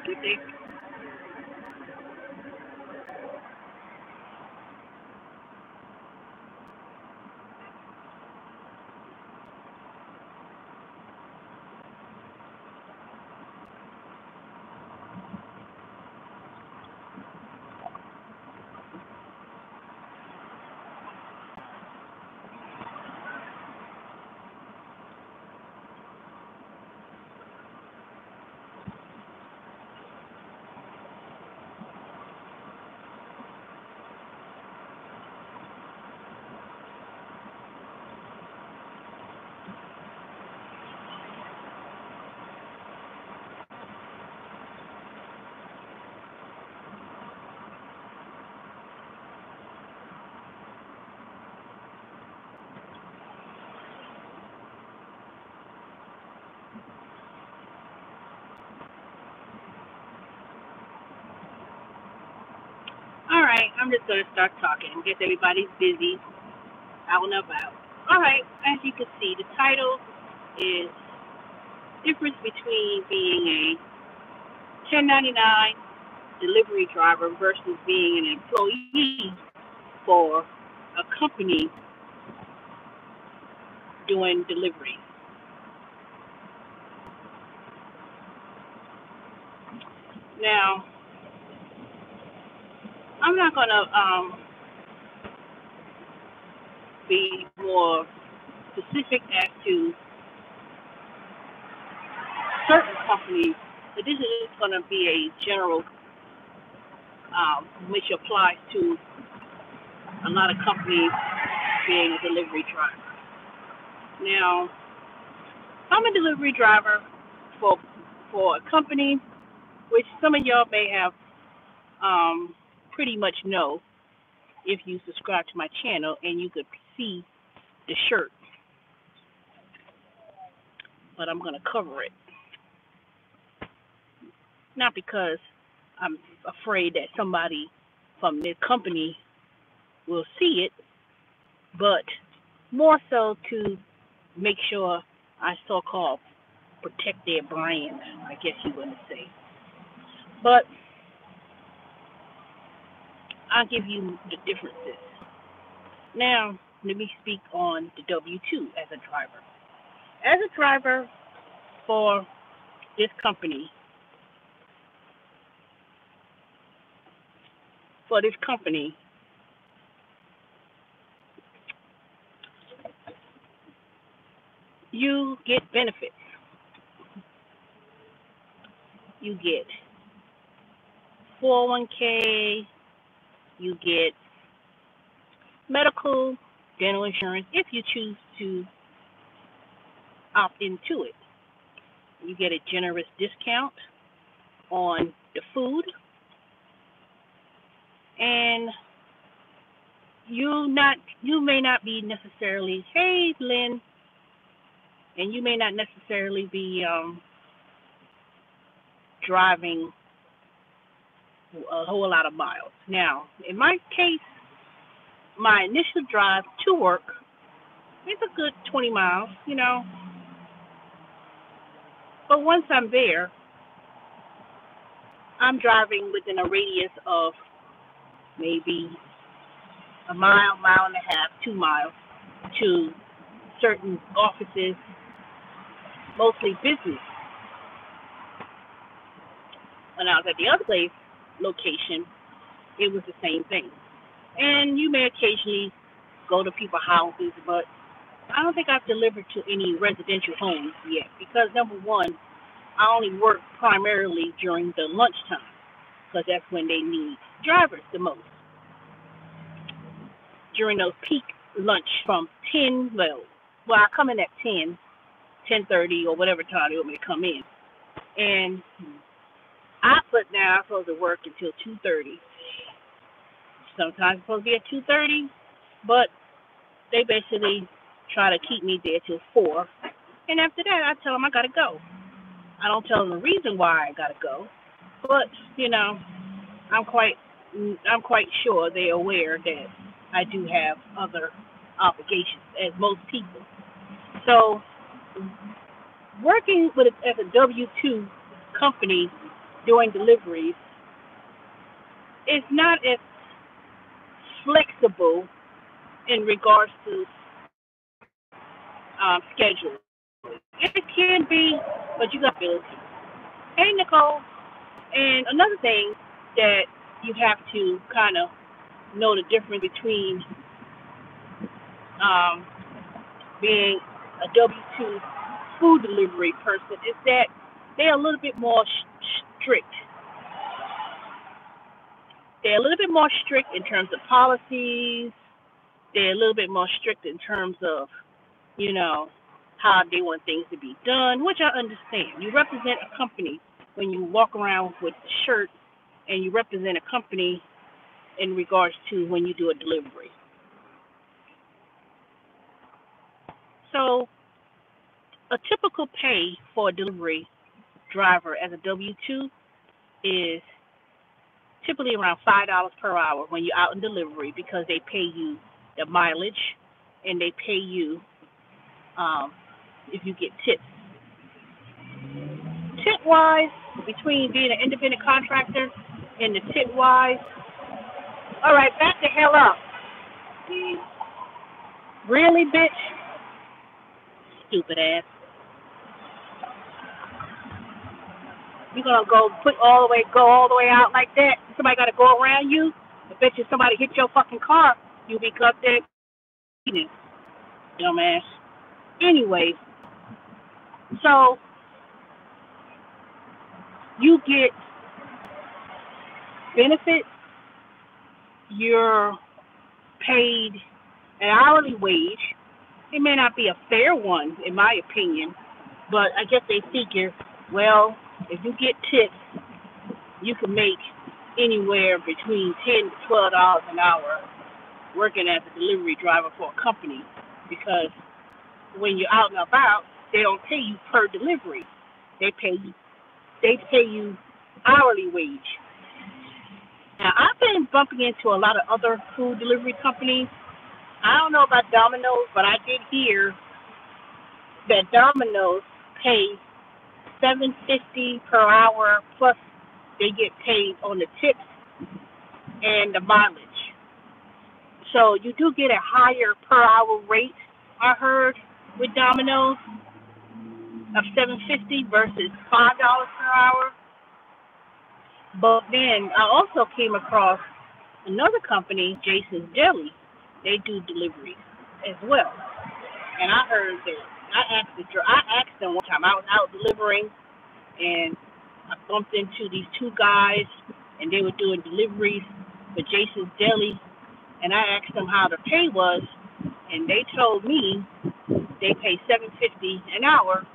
You think? All right, I'm just gonna start talking. I guess everybody's busy out and about. All right, as you can see, the title is difference between being a 1099 delivery driver versus being an employee for a company doing delivery. Now, I'm not gonna be more specific as to certain companies, but this is just gonna be a general, which applies to a lot of companies being a delivery driver. Now, I'm a delivery driver for for a company which some of y'all may have pretty much know if you subscribe to my channel and you could see the shirt, but I'm gonna cover it. Not because I'm afraid that somebody from this company will see it, but more so to make sure I so-called protect their brand, I guess you want to say. But I'll give you the differences. Now, let me speak on the W-2 as a driver. As a driver for this company, for this company, you get benefits. You get 401k, you get medical, dental insurance if you choose to opt into it. You get a generous discount on the food, and you may not be necessarily, hey Lynn, and you may not necessarily be driving a whole lot of miles. Now, in my case, my initial drive to work is a good 20 miles, but once I'm there, I'm driving within a radius of maybe a mile, mile and a half, 2 miles to certain offices, mostly business. When I was at the other place location, it was the same thing. And you may occasionally go to people's houses, but I don't think I've delivered to any residential homes yet because number one, I only work primarily during the lunchtime because that's when they need drivers the most. During those peak lunch from 10, well, I come in at 10, 10:30 or whatever time they want me to come in. And I put now I'm supposed to work until 2:30. Sometimes it's supposed to be at 2:30, but they basically try to keep me there till 4. And after that, I tell them I gotta go. I don't tell them the reason why I gotta go, but I'm quite I'm quite sure they're aware that I do have other obligations, as most people. So working with as a W-2 company doing deliveries is not as flexible in regards to schedule. It can be, but you got ability. Hey, Nicole. And another thing that you have to kind of know the difference between um, being a W-2 food delivery person is that they're a little bit more strict. They're a little bit more strict in terms of policies. They're a little bit more strict in terms of, you know, how they want things to be done, which I understand. You represent a company when you walk around with a shirt, and you represent a company in regards to when you do a delivery. So a typical pay for a delivery driver as a W-2 is typically around $5 per hour when you're out in delivery, because they pay you the mileage and they pay you if you get tips. Tip-wise, between being an independent contractor and the tip-wise, all right, back the hell up. Really, bitch? Stupid ass. You gonna go all the way out like that? Somebody gotta go around you? I bet you somebody hit your fucking car, you'll be cut there. Dumbass. Anyway, so you get benefits. You're paid an hourly wage. It may not be a fair one, in my opinion, but I guess they figure, well, if you get tips, you can make anywhere between $10 to $12 an hour working as a delivery driver for a company, because when you're out and about, they don't pay you per delivery. They pay you hourly wage. Now, I've been bumping into a lot of other food delivery companies. I don't know about Domino's, but I did hear that Domino's pays $7.50 per hour, plus they get paid on the tips and the mileage. So you do get a higher per hour rate, I heard, with Domino's of $7.50 versus $5 per hour. But then I also came across another company, Jason's Deli. They do deliveries as well. And I heard that I asked them one time. I was out delivering, and I bumped into these two guys, and they were doing deliveries for Jason's Deli. And I asked them how the pay was, and they told me they pay $7.50 an hour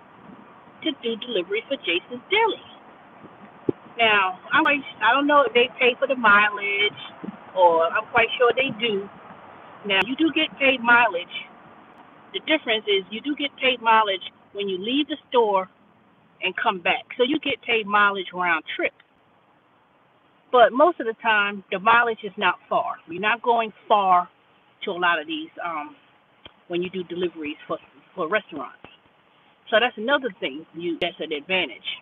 to do deliveries for Jason's Deli. Now, I don't know if they pay for the mileage, or I'm quite sure they do. Now, you do get paid mileage. The difference is you do get paid mileage when you leave the store and come back. So you get paid mileage round trip. But most of the time, the mileage is not far. You're not going far to a lot of these when you do deliveries for restaurants. So that's another thing that's an advantage.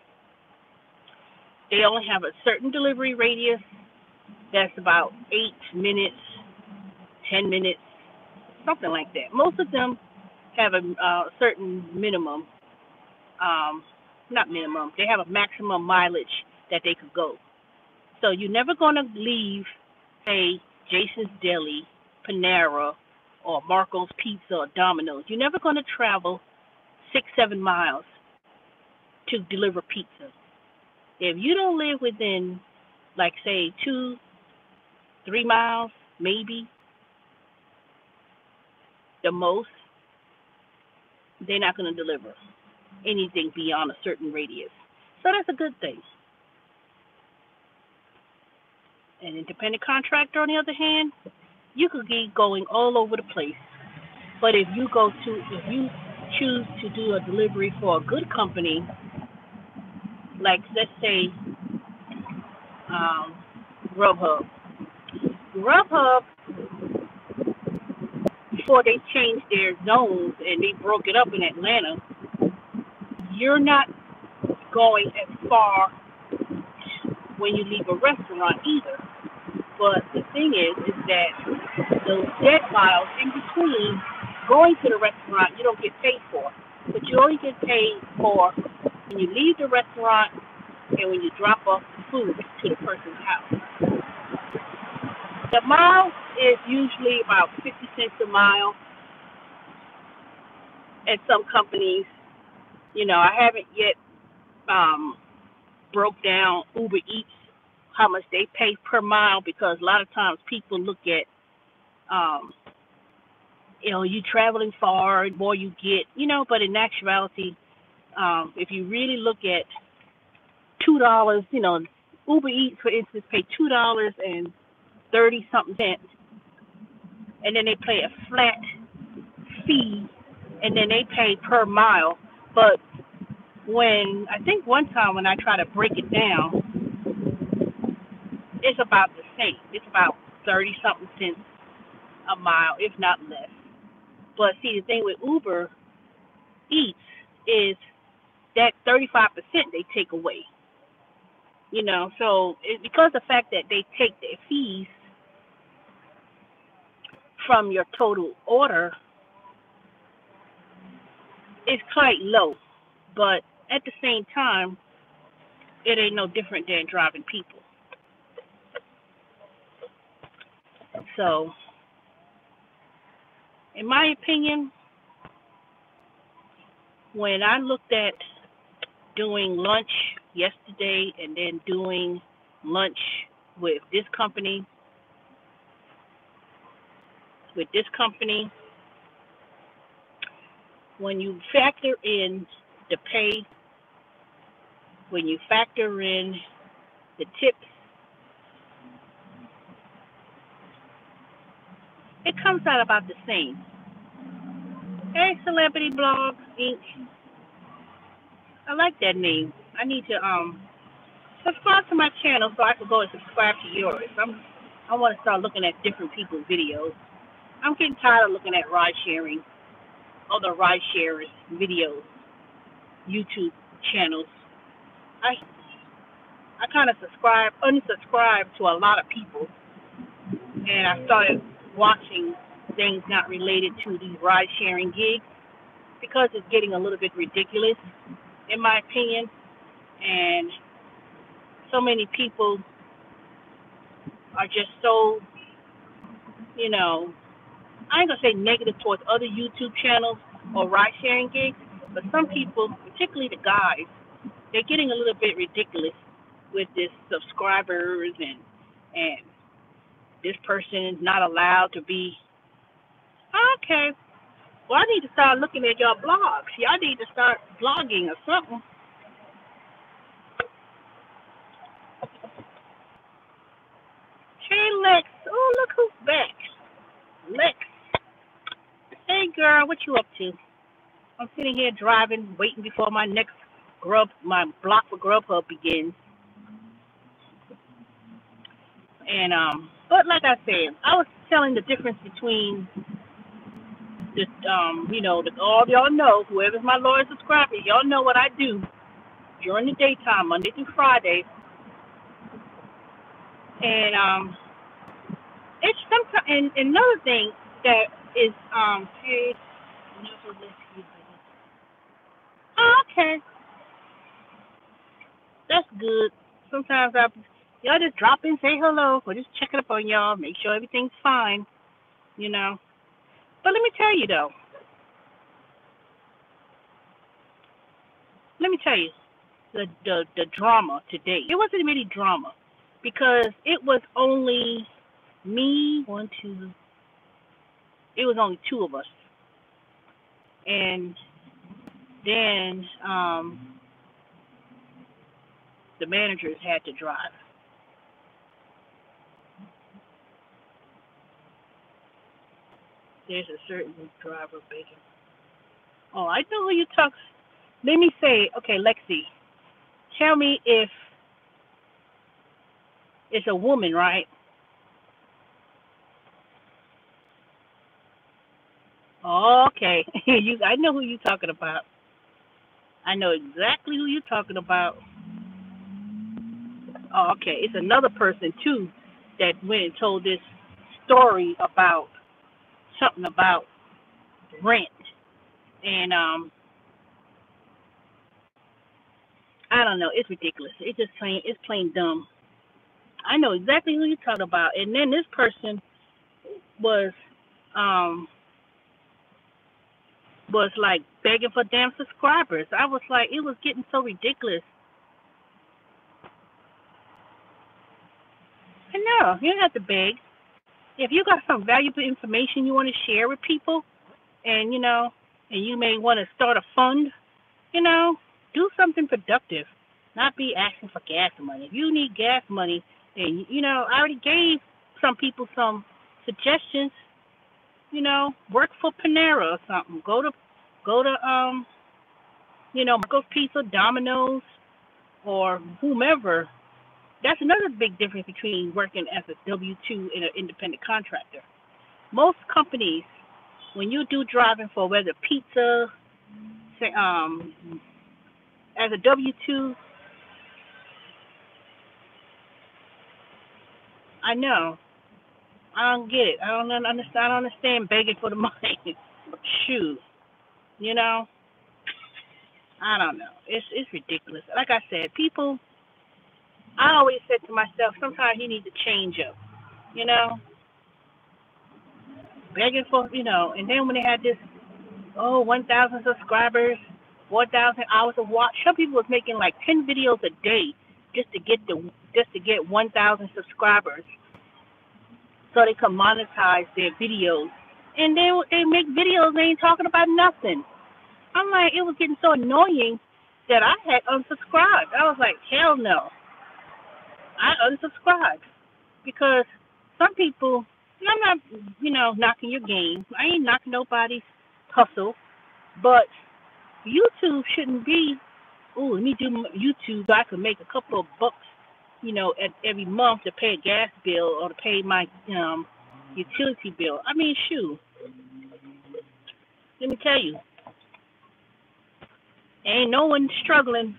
They only have a certain delivery radius that's about 8 minutes, 10 minutes, something like that. Most of them have a certain minimum, not minimum, they have a maximum mileage that they could go. So you're never going to leave, say, Jason's Deli, Panera, or Marco's Pizza or Domino's. You're never going to travel 6-7 miles to deliver pizza. If you don't live within, like, say, 2-3 miles, maybe, the most, they're not going to deliver anything beyond a certain radius. So that's a good thing. An independent contractor, on the other hand, you could be going all over the place. But if you choose to do a delivery for a good company, like, let's say, Grubhub. Grubhub, before they changed their zones and they broke it up in Atlanta, you're not going as far when you leave a restaurant either. But the thing is that those jet miles in between going to the restaurant, you don't get paid for. But you only get paid for when you leave the restaurant and when you drop off the food to the person's house. The mile is usually about 50 cents a mile at some companies. I haven't yet broke down Uber Eats, how much they pay per mile, because a lot of times people look at, you traveling far, the more you get, but in actuality, if you really look at $2, Uber Eats, for instance, pay $2.30-something, and then they pay a flat fee, and then they pay per mile. But I think one time when I try to break it down, it's about the same. It's about 30-something cents a mile, if not less. But see, the thing with Uber Eats is that 35% they take away. So because of the fact that they take their fees from your total order, it's quite low. But at the same time, it ain't no different than driving people. So, in my opinion, when I looked at doing lunch yesterday and then doing lunch with this company, when you factor in the pay, when you factor in the tips, it comes out about the same. Hey, Celebrity Blog Inc. I like that name. I need to subscribe to my channel so I can go and subscribe to yours. I want to start looking at different people's videos. I'm getting tired of looking at ride sharing, other ride sharers' videos, YouTube channels. I kind of unsubscribed to a lot of people, and I started watching things not related to these ride sharing gigs because it's getting a little bit ridiculous, in my opinion. And so many people are just so, I ain't gonna say negative towards other YouTube channels or ride sharing gigs, but some people, particularly the guys, they're getting a little bit ridiculous with this subscribers and this person is not allowed to be. Okay, well, I need to start looking at your blogs. Y'all need to start blogging or something. Hey, Lex. Oh, look who's back. Lex. Hey, girl, what you up to? I'm sitting here driving, waiting before my block for Grubhub begins. And, but like I said, I was telling the difference between all y'all know, whoever's my loyal subscriber, y'all know what I do during the daytime, Monday through Friday. And it's sometimes, and another thing that is hey, okay, that's good. Sometimes y'all just drop in, say hello, or just checking up on y'all, make sure everything's fine, But let me tell you though. Let me tell you, the drama today. It wasn't really drama because it was only me, it was only two of us. And then the managers had to drive. There's a certain driver, Bacon. Oh, I know who you talk. Let me say, okay, Lexi, tell me if it's a woman, right? Oh, okay. I know who you're talking about. I know exactly who you're talking about. Oh, okay. It's another person too that went and told this story about something about rent, and I don't know. It's ridiculous. It's just plain. It's plain dumb. I know exactly who you're talking about. And then this person was um was like begging for damn subscribers. I was like, it was getting so ridiculous. And no, you don't have to beg. If you got some valuable information you want to share with people, and and you may want to start a fund, you know, do something productive. Not be asking for gas money. If you need gas money, and I already gave some people some suggestions. Work for Panera or something. Go to Marco's Pizza, Domino's, or whomever. That's another big difference between working as a W-2 and an independent contractor. Most companies, when you do driving for whether pizza, say, as a W-2, I know. I don't get it. I don't understand. I don't understand begging for the money. Shoot, you know. I don't know. It's ridiculous. Like I said, people. I always said to myself, sometimes you need to change up. You know, begging for and then when they had this 1,000 subscribers, 4,000 hours of watch. Some people was making like 10 videos a day just to get 1,000 subscribers, so they could monetize their videos. And then they make videos they ain't talking about nothing. I'm like, it was getting so annoying that I had unsubscribed. I was like, hell no. I unsubscribed because some people, and I'm not, knocking your game. I ain't knocking nobody's hustle, but YouTube shouldn't be, let me do YouTube so I can make a couple of bucks, at every month to pay a gas bill or to pay my utility bill. I mean, shoot, let me tell you, ain't no one struggling.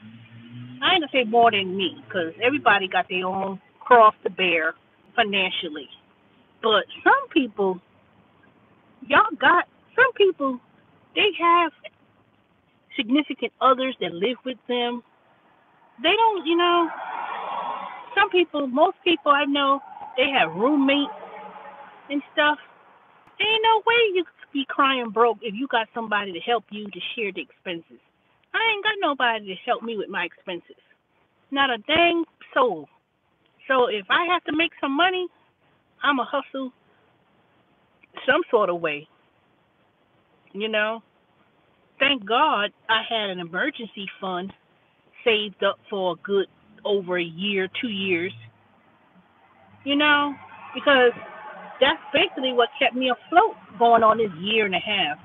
I ain't gonna say more than me, because everybody got their own cross to bear financially. But some people, some people, they have significant others that live with them. They don't, some people, most people I know, they have roommates and stuff. There ain't no way you could be crying broke if you got somebody to help you to share the expenses. I ain't got nobody to help me with my expenses. Not a dang soul. So if I have to make some money, I'm a hustle some sort of way. You know, thank God I had an emergency fund saved up for a good over a year, 2 years. You know, because that's basically what kept me afloat going on this year and a half.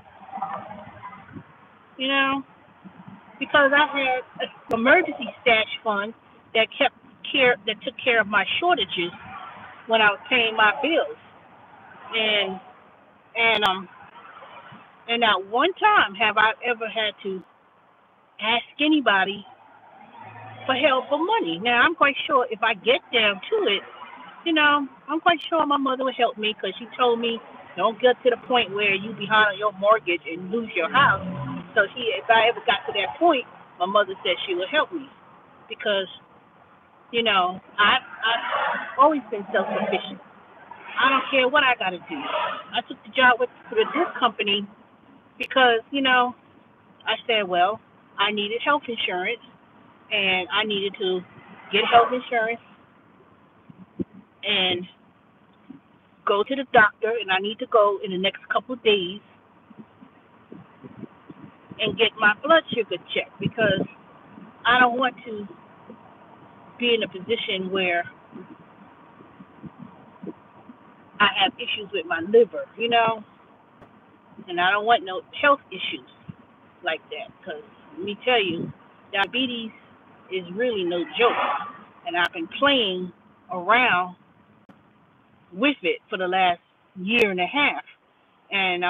You know, because I had an emergency stash fund that took care of my shortages when I was paying my bills, and and and not one time have I ever had to ask anybody for help or money. Now I'm quite sure if I get down to it, I'm quite sure my mother would help me because she told me don't get to the point where you behind on your mortgage and lose your house. So if I ever got to that point, my mother said she would help me because I've always been self sufficient. I don't care what I got to do. I took the job with this company because I said, well, I needed health insurance and I needed to get health insurance and go to the doctor, and I need to go in the next couple of days and get my blood sugar checked because I don't want to be in a position where I have issues with my liver, and I don't want no health issues like that because let me tell you, diabetes is really no joke, and I've been playing around with it for the last year and a half, and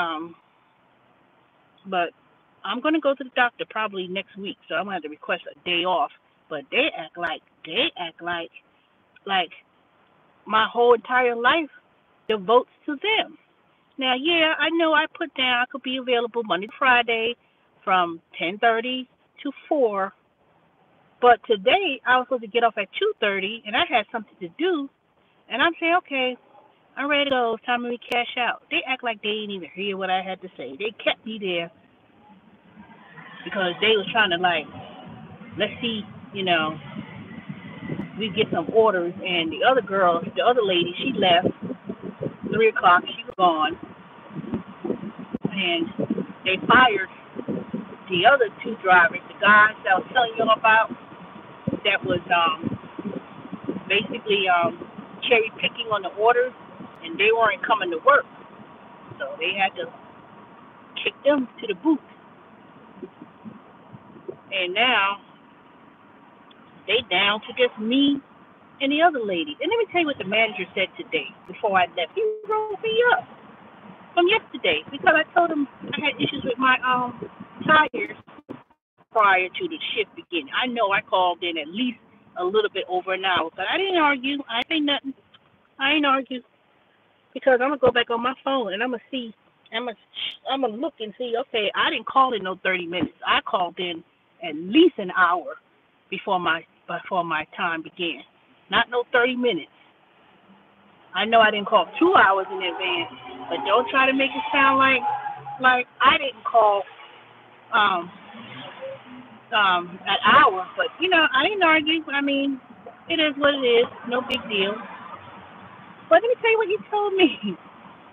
but I'm gonna go to the doctor probably next week, so I'm gonna have to request a day off. But they act like like my whole entire life devotes to them. Now, yeah, I know I put down I could be available Monday to Friday from 10:30 to 4, but today I was supposed to get off at 2:30 and I had something to do, and I'm saying, okay, I'm ready to go. It's time for me to cash out. They act like they didn't even hear what I had to say. They kept me there because they was trying to like, let's see, you know, we get some orders. And the other girl, the other lady, she left 3 o'clock. She was gone, and they fired the other two drivers, the guys that I was telling you about, that was basically cherry picking on the orders, and they weren't coming to work, so they had to kick them to the boot. And now they down to just me and the other lady. And let me tell you what the manager said today before I left. He wrote me up from yesterday because I told him I had issues with my tires prior to the shift beginning. I know I called in at least a little bit over an hour, but I didn't argue. I ain't say nothing. I ain't argue because I'm gonna go back on my phone and I'm gonna see. I'm gonna look and see. Okay, I didn't call in no 30 minutes. I called in at least an hour before my time began. Not no 30 minutes. I know I didn't call 2 hours in advance, but don't try to make it sound like I didn't call um an hour. But I didn't argue. I mean, it is what it is. No big deal. But let me tell you what he told me.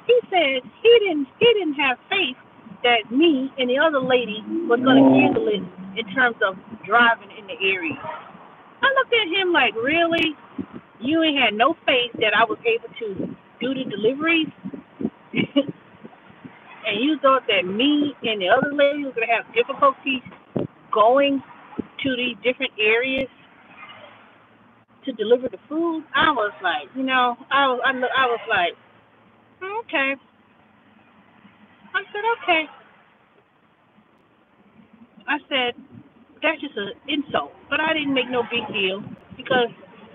He said he didn't have faith that me and the other lady was gonna handle it in terms of driving in the area. I looked at him like, really? You ain't had no faith that I was able to do the deliveries, and you thought that me and the other lady was gonna have difficulties going to these different areas to deliver the food. I was like, I was like, okay. I said, okay. I said, that's just an insult. But I didn't make no big deal because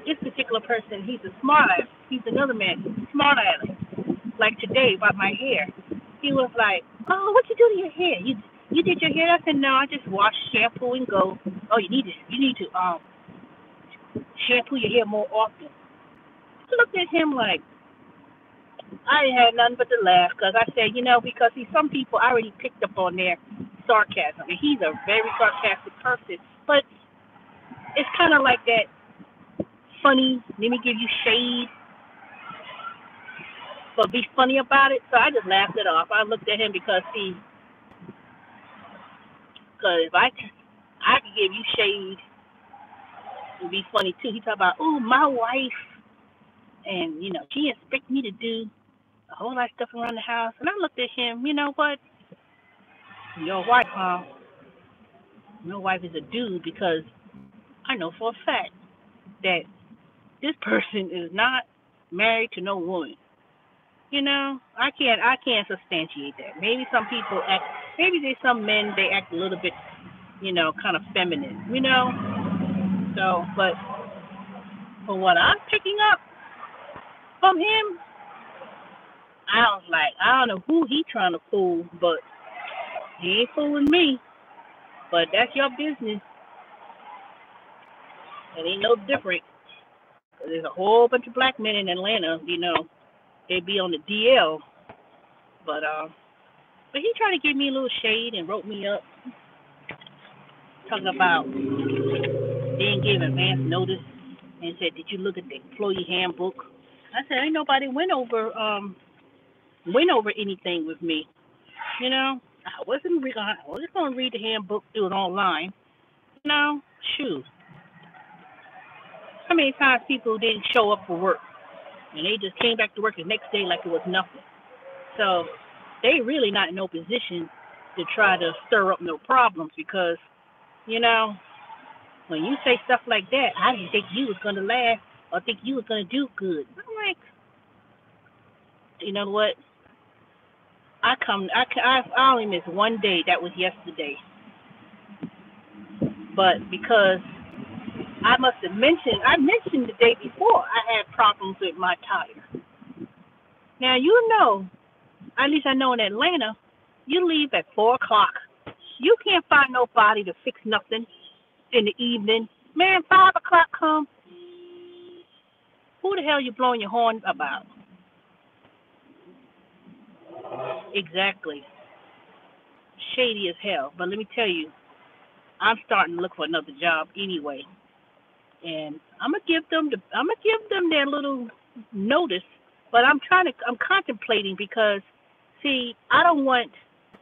this particular person, he's a smart ass. He's another man, he's a smart ass. Like today about my hair. He was like, oh, what you do to your hair? You did your hair? I said, no, I just wash, shampoo, and go. Oh, you need to shampoo your hair more often. I looked at him like I ain't had nothing but to laugh because I said, because some people I already picked up on their sarcasm, and he's a very sarcastic person. But it's kind of like that funny. Let me give you shade, but be funny about it. So I just laughed it off. I looked at him because if I could give you shade and be funny too. He talked about, oh, my wife, and she expect me to do a whole lot of stuff around the house. And I looked at him. You know what? Your wife, huh? Your wife is a dude because I know for a fact that this person is not married to no woman. I can't substantiate that. Maybe some people act. Maybe there's some men they act a little bit, kind of feminine. So, but for what I'm picking up from him, I was like, I don't know who he trying to fool, but he ain't fooling me. But that's your business. It ain't no different. 'Cause there's a whole bunch of black men in Atlanta. They be on the DL, but he tried to give me a little shade and wrote me up, talking about they didn't give advance notice, and said, did you look at the employee handbook? I said, ain't nobody went over anything with me. I wasn't going to read the handbook, do it online. Shoot. How many times people didn't show up for work and they just came back to work the next day like it was nothing? So they really not in no position to try to stir up no problems because, when you say stuff like that, I didn't think you was going to laugh or think you was going to do good. I'm like, you know what? I only missed one day. That was yesterday. But because I must have mentioned. I mentioned the day before I had problems with my tire. Now you know, at least I know in Atlanta, you leave at 4 o'clock. You can't find nobody to fix nothing in the evening. Man, 5 o'clock come. Who the hell you blowing your horn about? Exactly. Shady as hell. But let me tell you, I'm starting to look for another job anyway, and I'm gonna give them their little notice. But I'm contemplating because, see, I don't want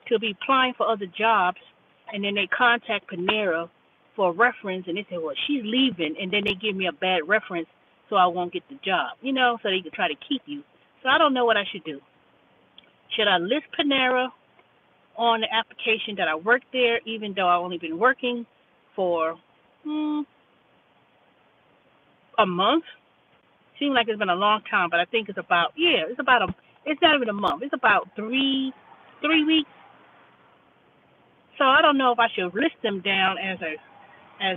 to be applying for other jobs, and then they contact Panera for a reference, and they say, well, she's leaving, and then they give me a bad reference, so I won't get the job, so they can try to keep you. So I don't know what I should do. Should I list Panera on the application that I worked there, even though I've only been working for a month? Seems like it's been a long time, but I think it's about it's not even a month. It's about three weeks. So I don't know if I should list them down as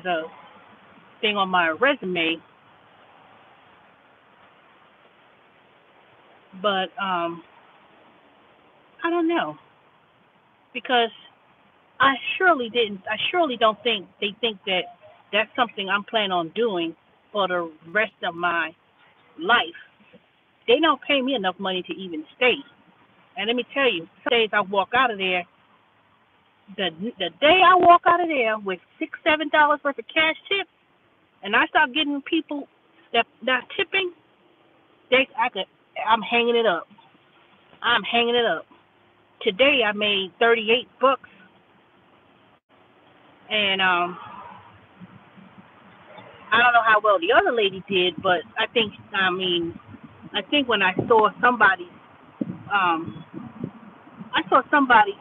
a thing on my resume, but I don't know, because I surely didn't. I surely don't think they think that that's something I'm planning on doing for the rest of my life. They don't pay me enough money to even stay. And let me tell you, some days I walk out of there. The day I walk out of there with $6-7 worth of cash tips, and I start getting people that not tipping, I'm hanging it up. I'm hanging it up. Today I made $38, and I don't know how well the other lady did, but I think when I saw somebody,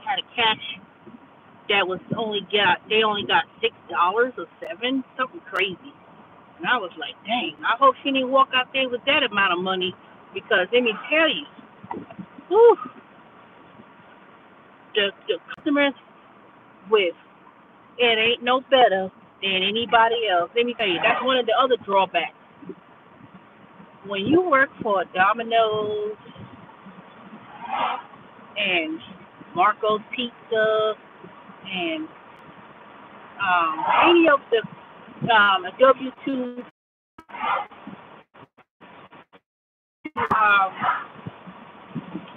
had a cash that was they only got $6 or $7, something crazy, and I was like, dang, I hope she didn't walk out there with that amount of money, because let me tell you, whew, the customers with it ain't no better than anybody else. Let me tell you, that's one of the other drawbacks. When you work for Domino's and Marco's Pizza and any of the W2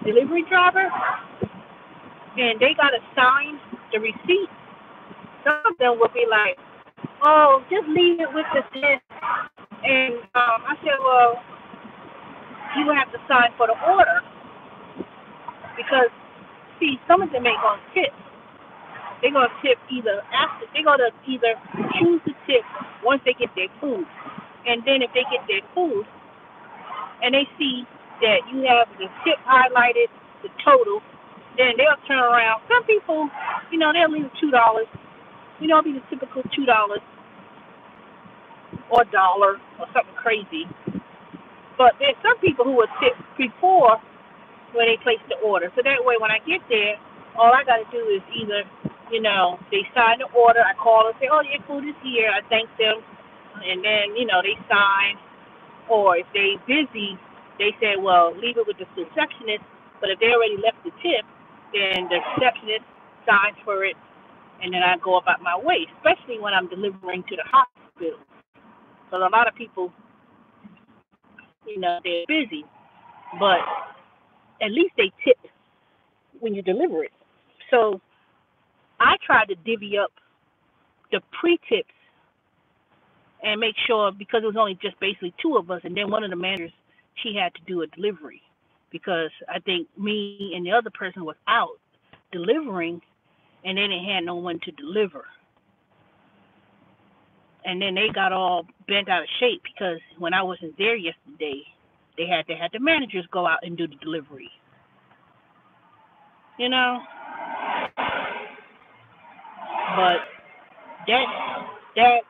delivery driver, and they got to sign the receipt, some of them will be like, oh, just leave it with the tip. And I said, well, you will have to sign for the order, because, see, some of them ain't going to tip. They're going to tip they're going to either choose to tip once they get their food. And then if they get their food and they see that you have the tip highlighted, the total, then they'll turn around. Some people, they'll leave $2. It'll be the typical $2 or dollar or something crazy. But there's some people who will tip before when they place the order. So that way when I get there, all I got to do is either, they sign the order, I call and say, oh, your food is here. I thank them. And then, they sign. Or if they busy, they say, well, leave it with the receptionist. But if they already left the tip, then the receptionist signs for it, and then I go about my way, especially when I'm delivering to the hospital. Because a lot of people, they're busy, but at least they tip when you deliver it. So I try to divvy up the pre-tips and make sure, because it was only just basically two of us, and then one of the managers, she had to do a delivery, because I think me and the other person was out delivering, and then they had no one to deliver. And then they got all bent out of shape, because when I wasn't there yesterday, they had the managers go out and do the delivery. But that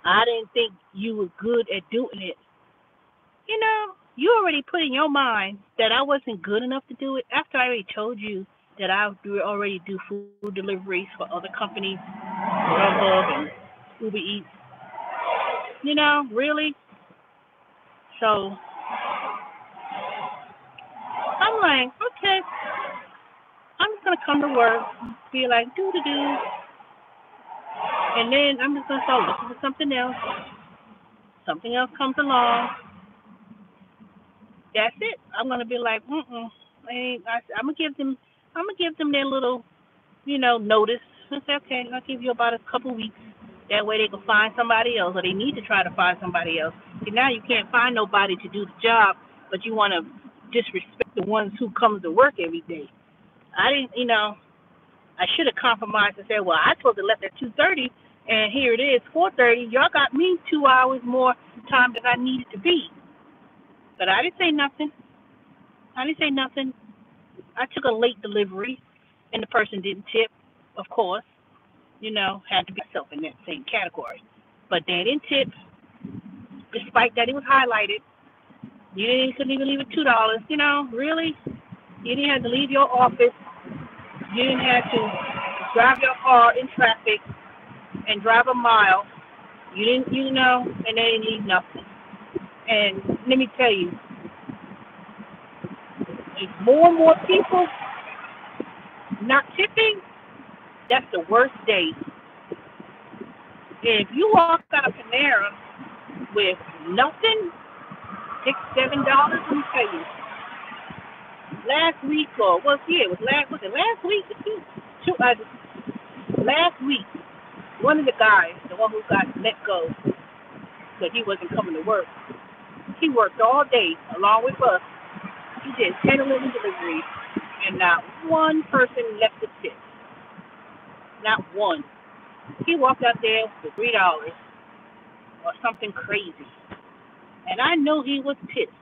I didn't think you were good at doing it. You already put in your mind that I wasn't good enough to do it after I already told you that I already do food deliveries for other companies, Grubhub and Uber Eats. Really. So I'm like, okay, I'm just gonna come to work, be like do do do, and then I'm just gonna start looking for something else. Something else comes along. That's it. I'm gonna be like, I'm gonna give them. I'm gonna give them their little, notice. I say, okay, I'll give you about a couple weeks. That way they can find somebody else, or they need to try to find somebody else. See, now you can't find nobody to do the job, but you want to disrespect the ones who come to work every day. I didn't, I should have compromised and said, well, I supposed to left at 2:30, and here it is, 4:30. Y'all got me 2 hours more time than I needed to be. But I didn't say nothing. I didn't say nothing. I took a late delivery, and the person didn't tip, of course. Had to be myself in that same category. But they didn't tip, despite that it was highlighted. Couldn't even leave it $2. Really? You didn't have to leave your office. You didn't have to drive your car in traffic and drive a mile. You didn't, and they didn't leave nothing. And let me tell you, if more and more people not tipping, that's the worst day. If you walk out of Panera with nothing, $6, $7, let me tell you. Last week, or was it last week? Last week, one of the guys, the one who got let go, because he wasn't coming to work, he worked all day along with us. He did 10, 11 deliveries, and not one person left a tip. Not one. He walked out there for $3 or something crazy. And I know he was pissed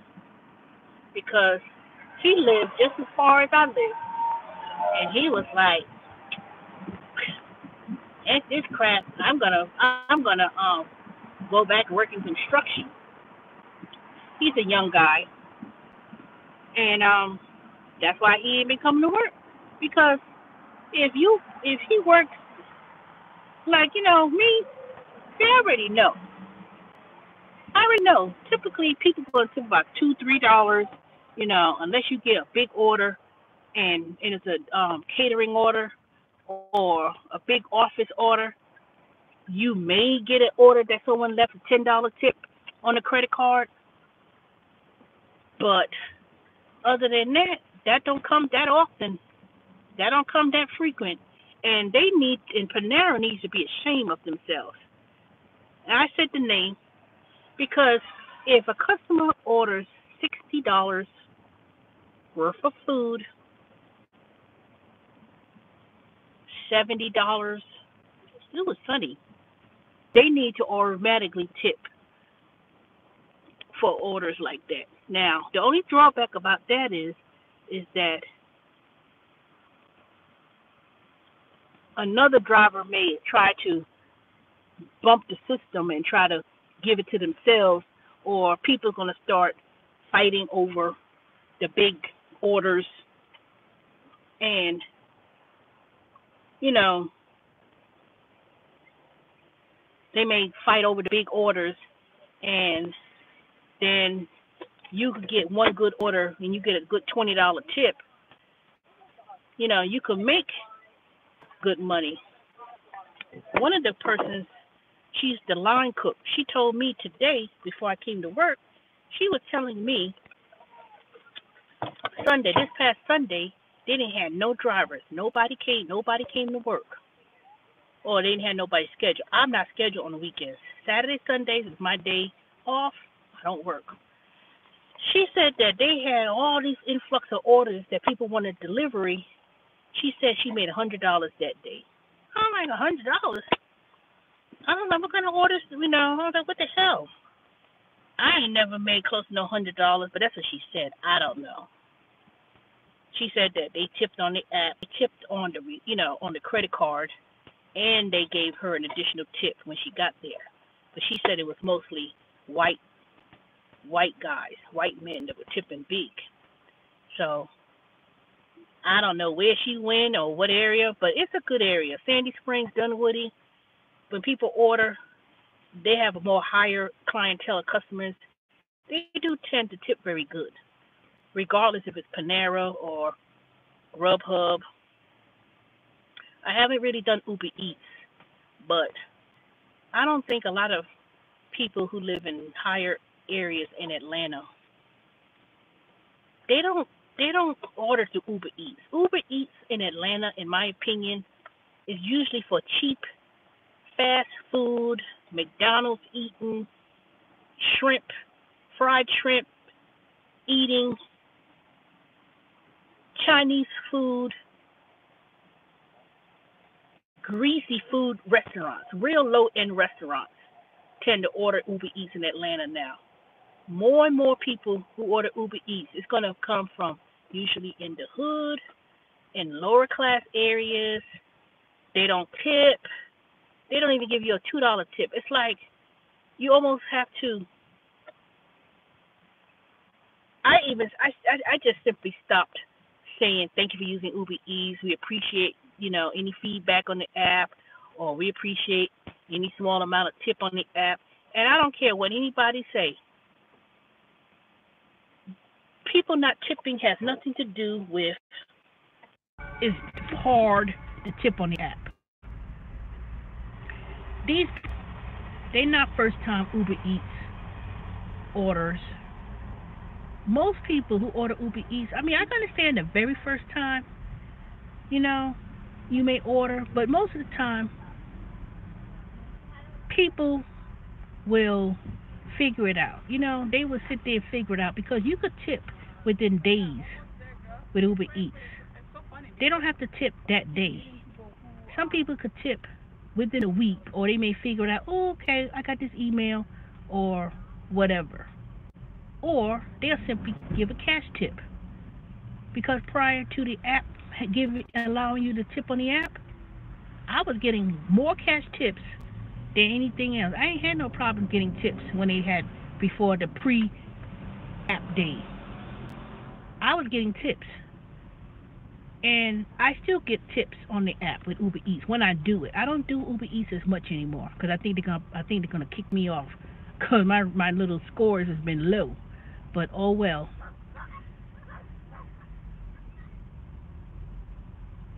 because he lived just as far as I live. And he was like, "Heck this crap, I'm gonna go back and work in construction." He's a young guy, and that's why he ain't been coming to work. Because if he works like me, they already know. I already know. Typically, people go to about $2, $3, unless you get a big order and it's a catering order or a big office order. You may get an order that someone left a $10 tip on a credit card, but other than that, that don't come that often. That don't come that frequent. And Panera needs to be ashamed of themselves. And I said the name because if a customer orders $60 worth of food, $70, it was funny. They need to automatically tip for orders like that. Now, the only drawback about that is that another driver may try to bump the system and try to give it to themselves, or people are going to start fighting over the big orders. And, they may fight over the big orders, and then you could get one good order and you get a good $20 tip. You could make good money. One of the persons, she's the line cook. She told me today, before I came to work, she was telling me this past Sunday, they didn't have no drivers. Nobody came to work. Or they didn't have nobody scheduled. I'm not scheduled on the weekends. Saturday, Sundays is my day off. I don't work. She said that they had all these influx of orders that people wanted delivery. She said she made $100 that day. I'm like, $100? I don't know what kind of orders, I was like, what the hell? I ain't never made close to no $100, but that's what she said. I don't know. She said that they tipped on the app, they tipped on the, on the credit card, and they gave her an additional tip when she got there. But she said it was mostly white guys, white men that were tipping big. So I don't know where she went or what area, but it's a good area. Sandy Springs, Dunwoody. When people order, they have a more higher clientele of customers, they do tend to tip very good, regardless if it's Panera or Grubhub. I haven't really done Uber Eats, but I don't think a lot of people who live in higher areas in Atlanta, they don't they don't order through Uber Eats. Uber Eats in Atlanta, in my opinion, is usually for cheap fast food, McDonald's eating, shrimp, fried shrimp eating, Chinese food, greasy food restaurants, real low end restaurants tend to order Uber Eats in Atlanta now. More and more people who order Uber Eats, it's going to come from usually in the hood, in lower class areas. They don't tip. They don't even give you a $2 tip. It's like you almost have to. I just simply stopped saying thank you for using Uber Eats. We appreciate any feedback on the app, or we appreciate any small amount of tip on the app. And I don't care what anybody say. People not tipping has nothing to do with it's hard to tip on the app. These they not first time Uber Eats orders. Most people who order Uber Eats, I mean, I can understand the very first time, you may order, but most of the time, people will figure it out. They will sit there and figure it out because you could tip within days with Uber Eats. They don't have to tip that day. Some people could tip within a week, or they may figure it out. Oh, okay, I got this email, or whatever. Or they'll simply give a cash tip. Because prior to the app allowing you to tip on the app, I was getting more cash tips than anything else. I ain't had no problem getting tips when they had before the pre-app day. I was getting tips. And I still get tips on the app with Uber Eats when I do it. I don't do Uber Eats as much anymore because I think they're gonna kick me off because my little scores has been low. But oh well.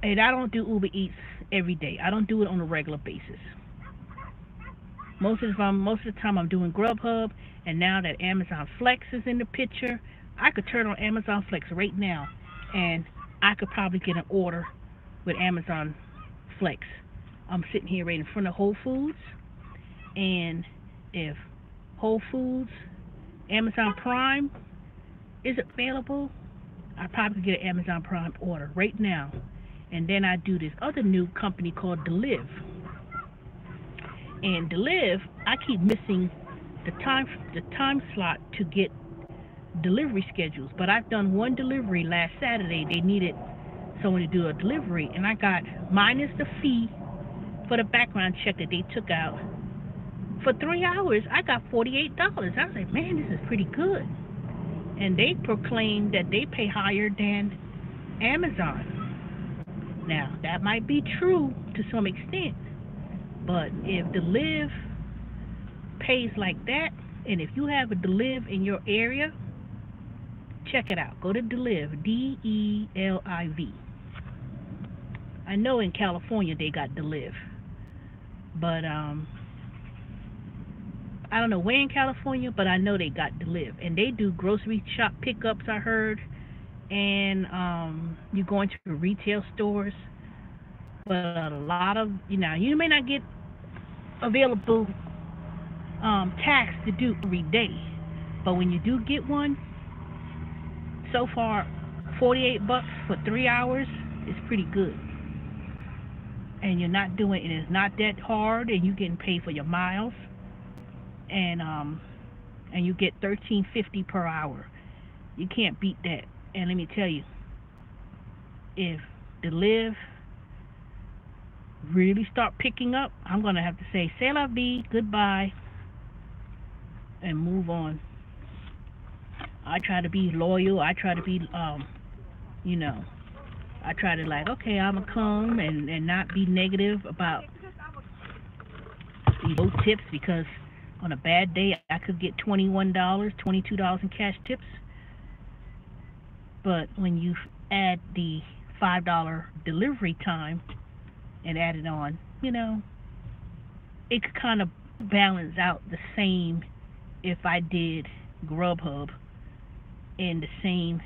And I don't do Uber Eats every day. I don't do it on a regular basis. Most of the time I'm doing Grubhub, and now that Amazon Flex is in the picture, I could turn on Amazon Flex right now, and I could probably get an order with Amazon Flex. I'm sitting here right in front of Whole Foods, and if Whole Foods, Amazon Prime is available, I probably could get an Amazon Prime order right now. And then I do this other new company called Deliv. And Deliv, I keep missing the time slot to get delivery schedules. But I've done one delivery last Saturday. They needed someone to do a delivery, and I got minus the fee for the background check that they took out. For 3 hours, I got $48. I was like, man, this is pretty good. And they proclaimed that they pay higher than Amazon. Now, that might be true to some extent, but if Deliv pays like that, and if you have a Deliv in your area, check it out. Go to Deliv, Deliv. I know in California they got Deliv, but I don't know where in California, but I know they got Deliv, and they do grocery shop pickups, I heard, and you go into retail stores, but a lot of you may not get available tax to do every day, but when you do get one, so far $48 for 3 hours is pretty good, and you're not doing it. It's not that hard, and you're getting paid for your miles, and you get $13.50 per hour. You can't beat that. And let me tell you, if Deliv really start picking up, I'm going to have to say, c'est la vie, goodbye, and move on. I try to be loyal. I try to be, I try to okay, I'm going to come and not be negative about these low tips because On a bad day, I could get $21, $22 in cash tips. But when you add the $5 delivery time and add it on, it could kind of balance out the same if I did Grubhub in the same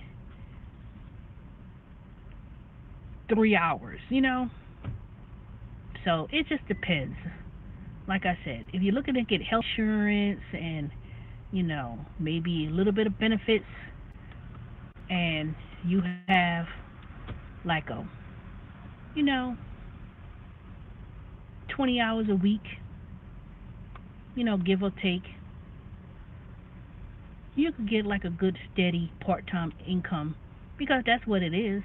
3 hours. So it just depends. Like I said, if you're looking to get health insurance and, maybe a little bit of benefits, and you have like a, you know, 20 hours a week, give or take, you could get like a good steady part-time income, because that's what it is.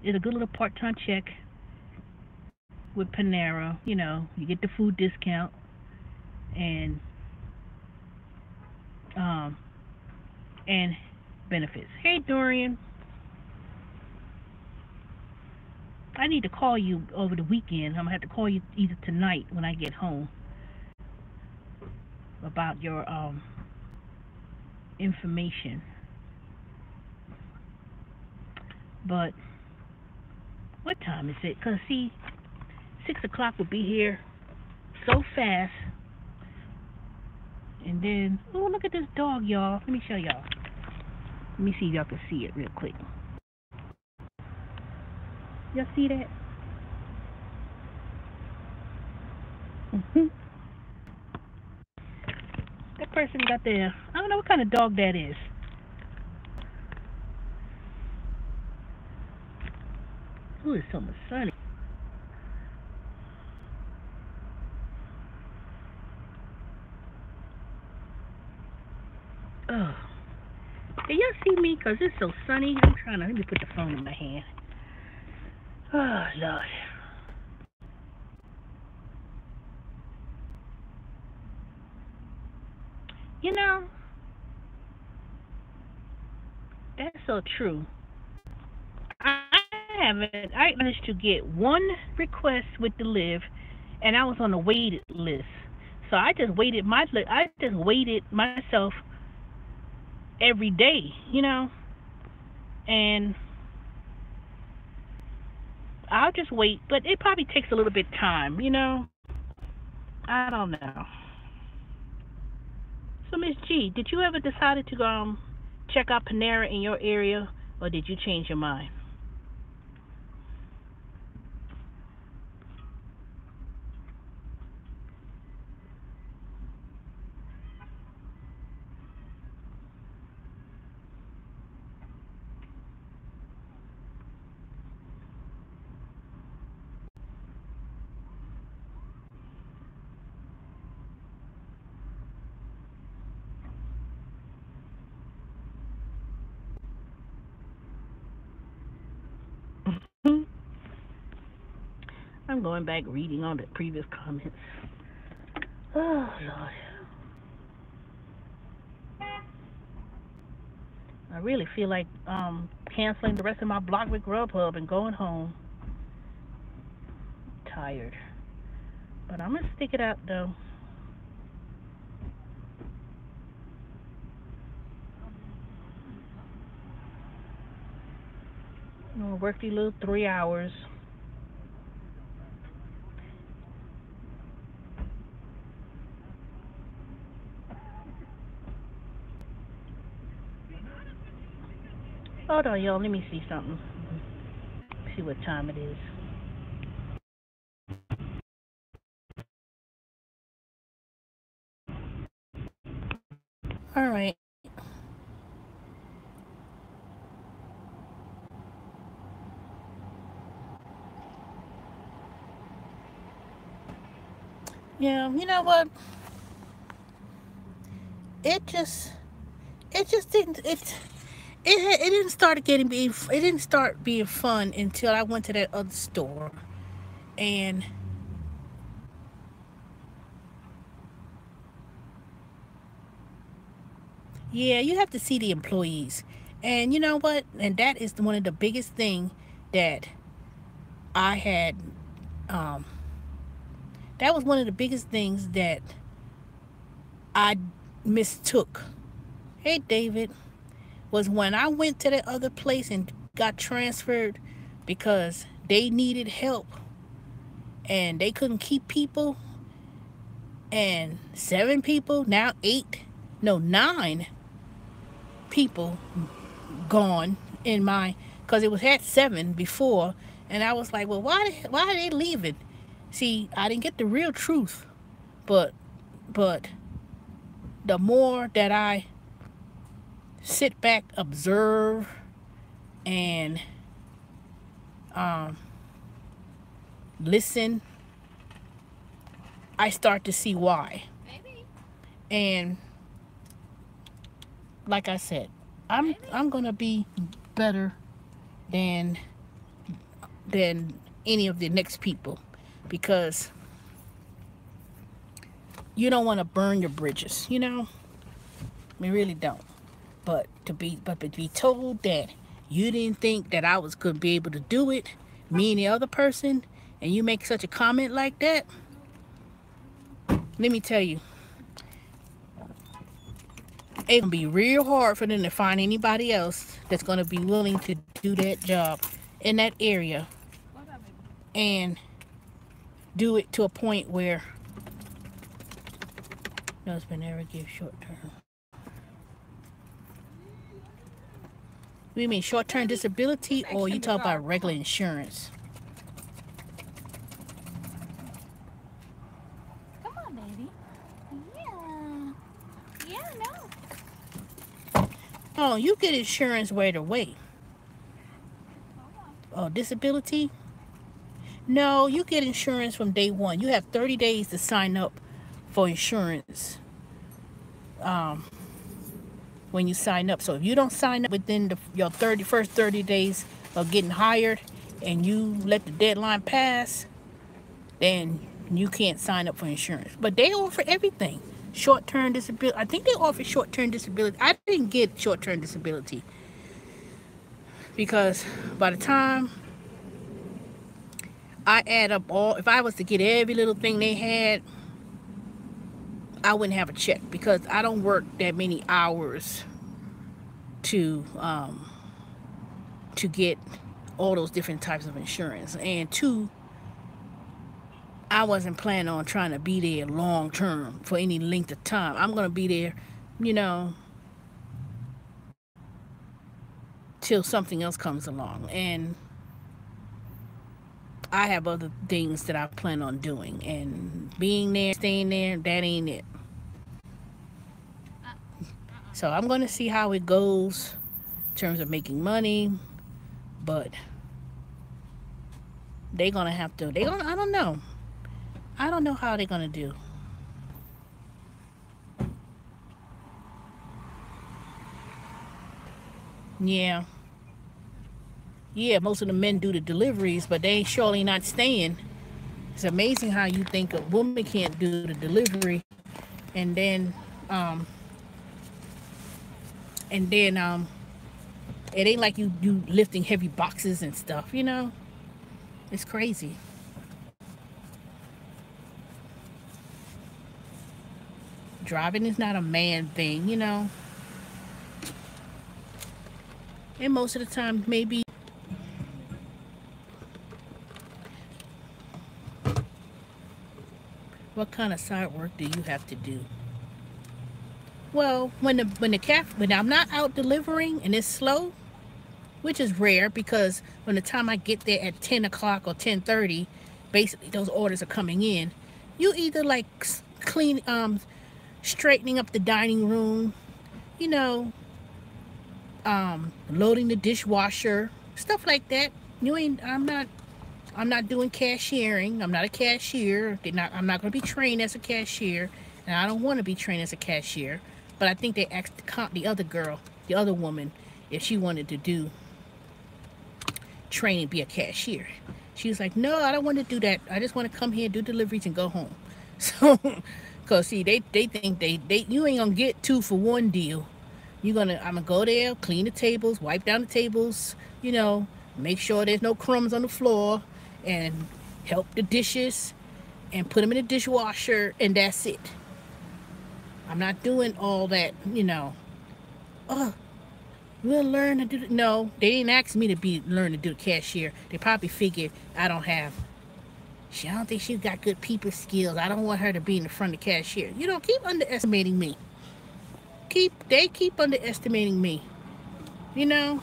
It's a good little part-time check with Panera. You get the food discount and um and benefits. Hey Dorian, I need to call you over the weekend. I'm gonna have to call you either tonight when I get home about your information. But what time is it? Cause see, 6 o'clock will be here so fast. And then, oh, look at this dog, y'all. Let me show y'all. Let me see if y'all can see it real quick. Y'all see that? That person got there. I don't know what kind of dog that is. Ooh, it's so much sunny. Oh. Can y'all see me? Because it's so sunny. I'm trying to, let me put the phone in my hand. Oh, Lord. You know, that's so true. I managed to get one request with the live, and I was on the waited list. So I just waited myself every day, and I'll just wait, but it probably takes a little bit of time. I don't know. So Miss G, did you ever decide to check out Panera in your area, or did you change your mind? I'm going back reading on the previous comments. Oh Lord, I really feel like canceling the rest of my block with Grubhub and going home. I'm tired, but I'm gonna stick it out though. I'm gonna work these little 3 hours. Hold on, y'all. Let me see something. See what time it is. All right. Yeah, you know what? It just, it just didn't. It didn't start it didn't start being fun until I went to that other store. And yeah, you have to see the employees. And you know what? And that is one of the biggest thing that I had. Um, that was one of the biggest things that I mistook, hey David, was when I went to the other place and got transferred because they needed help and they couldn't keep people, and 7 people, now 8, no 9 people gone in my, because it was had 7 before, and I was like, well, why are they leaving? See, I didn't get the real truth, but the more that I sit back, observe, and listen, I start to see why. And like I said, I'm gonna be better than any of the next people, because you don't want to burn your bridges, you know. We really don't. But to be told that you didn't think that I was gonna be able to do it, me and the other person, and you make such a comment like that, let me tell you, it's gonna be real hard for them to find anybody else that's gonna be willing to do that job in that area and do it to a point where husband never give short term. You mean short-term disability, or you talk about regular insurance? Come on, baby. Yeah, no. Oh, you get insurance right away. Oh, disability? No, you get insurance from day one. You have 30 days to sign up for insurance when you sign up. So if you don't sign up within your first 30 days of getting hired, and you let the deadline pass, then you can't sign up for insurance. But they offer everything. Short-term disability. I think they offer short-term disability. I didn't get short-term disability because by the time I add up if I was to get every little thing they had, I wouldn't have a check, because I don't work that many hours to get all those different types of insurance. And 2, I wasn't planning on trying to be there long term for any length of time. I'm gonna be there, you know, till something else comes along. And I have other things that I plan on doing, and being there, staying there, that ain't it. So I'm going to see how it goes in terms of making money, but they're going to have to, I don't know. I don't know how they're going to do. Yeah. Yeah, most of the men do the deliveries, but they ain't surely not staying. It's amazing how you think a woman can't do the delivery, and then it ain't like you lifting heavy boxes and stuff, you know. It's crazy. Driving is not a man thing, you know. And most of the time, maybe what kind of side work do you have to do? Well, when I'm not out delivering and it's slow, which is rare, because when the time I get there at 10 o'clock or 10:30, basically those orders are coming in. You either like straightening up the dining room, you know, loading the dishwasher, stuff like that. I'm not doing cashiering. I'm not a cashier. I'm not going to be trained as a cashier, and I don't want to be trained as a cashier. But I think they asked the other woman, if she wanted to do training, be a cashier. She was like, no, I don't want to do that. I just want to come here, do deliveries, and go home. So, because see, they think you ain't gonna get 2 for 1 deal. I'm gonna go there, clean the tables, wipe down the tables, you know, make sure there's no crumbs on the floor, and help the dishes, and put them in the dishwasher, and that's it. I'm not doing all that, Oh, we'll learn to do it. No, they didn't ask me to learn to do the cashier. They probably figured I don't have. I don't think she's got good people skills. I don't want her to be in the front of the cashier. Keep underestimating me. Keep underestimating me. You know.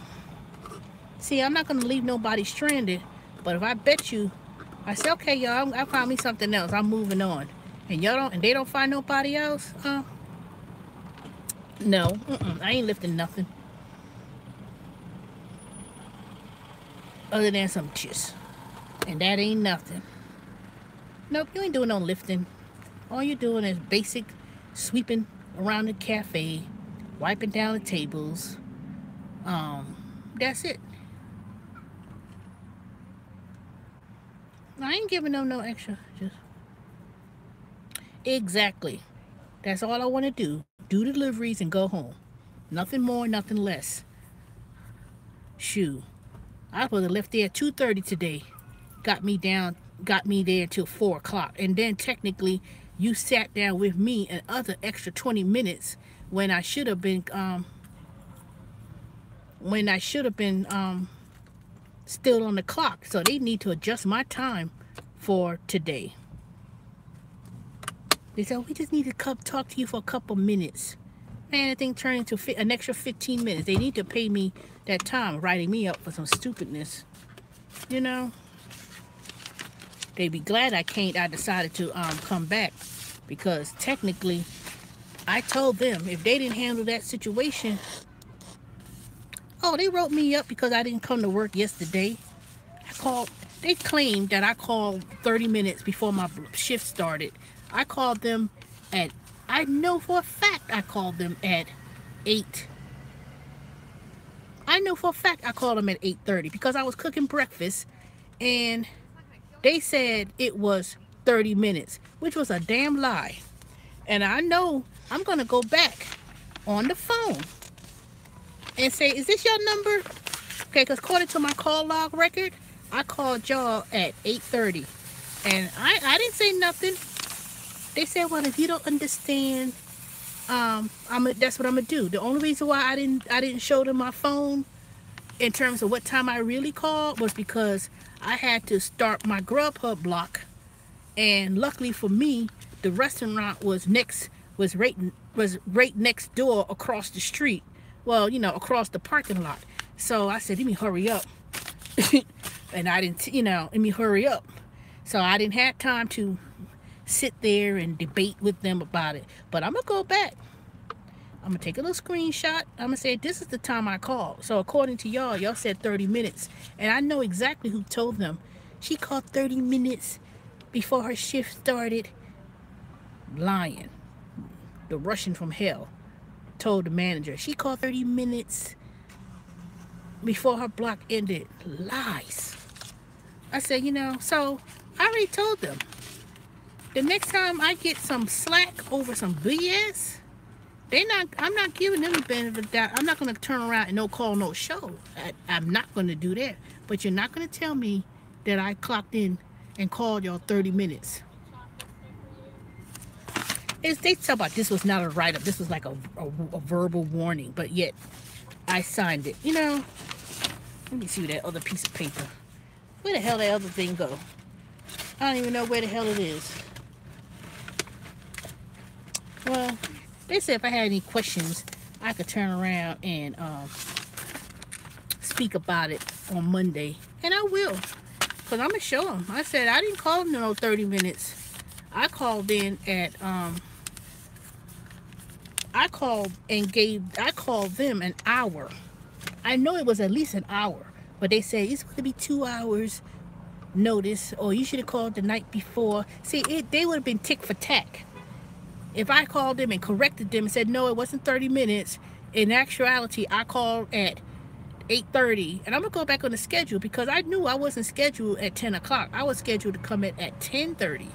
See, I'm not gonna leave nobody stranded. But if I bet you, I say, okay, y'all, I found me something else. I'm moving on, and they don't find nobody else. No, I ain't lifting nothing other than some chips, and that ain't nothing. Nope, you ain't doing no lifting. All you're doing is basic sweeping around the cafe, wiping down the tables. That's it. I ain't giving them no extra. Just exactly. That's all I want to do. Do deliveries and go home. Nothing more, nothing less. Shoo. I was supposed to left there at 2:30 today. Got me there till 4 o'clock. And then technically you sat down with me another extra 20 minutes when I should have been still on the clock. So they need to adjust my time for today. They said, we just need to come talk to you for a couple minutes. Man, that thing turned into an extra 15 minutes. They need to pay me that time writing me up for some stupidness. They'd be glad I decided to come back, because technically I told them if they didn't handle that situation. Oh, they wrote me up because I didn't come to work yesterday. They claimed that I called 30 minutes before my shift started. I called them I know for a fact I called them at 8. I know for a fact I called them at 8:30 because I was cooking breakfast, and they said it was 30 minutes, which was a damn lie. And I know I'm going to go back on the phone and say, is this your number? Okay, because according to my call log record, I called y'all at 8:30. And I didn't say nothing. They said, well, if you don't understand, that's what I'm going to do. The only reason why I didn't show them my phone in terms of what time I really called was because I had to start my Grubhub block. And luckily for me, the restaurant was right next door across the street. Well, across the parking lot. So I said, let me hurry up. And I didn't, let me hurry up. So I didn't have time to sit there and debate with them about it. But I'm going to go back. I'm going to take a little screenshot. I'm going to say, this is the time I called. So according to y'all said 30 minutes. And I know exactly who told them. She called 30 minutes before her shift started. Lying. The Russian from hell told the manager. She called 30 minutes before her block ended. Lies. I said, so I already told them. The next time I get some slack over some BS, I'm not giving them the benefit of that. I'm not going to turn around and no call, no show. I'm not going to do that. But you're not going to tell me that I clocked in and called y'all 30 minutes. They talk about this was not a write-up. This was like a verbal warning. But yet, I signed it. Let me see that other piece of paper. Where the hell that other thing go? I don't even know where the hell it is. Well, they said if I had any questions, I could turn around and speak about it on Monday. And I will. Because I'm going to show them. I said I didn't call them no 30 minutes. I called in at, I called them an hour. I know it was at least an hour. But they said it's going to be 2 hours notice. Or you should have called the night before. See, they would have been tick for tack. If I called them and corrected them and said, no, it wasn't 30 minutes. In actuality, I called at 8:30. And I'm going to go back on the schedule because I knew I wasn't scheduled at 10 o'clock. I was scheduled to come in at 10:30.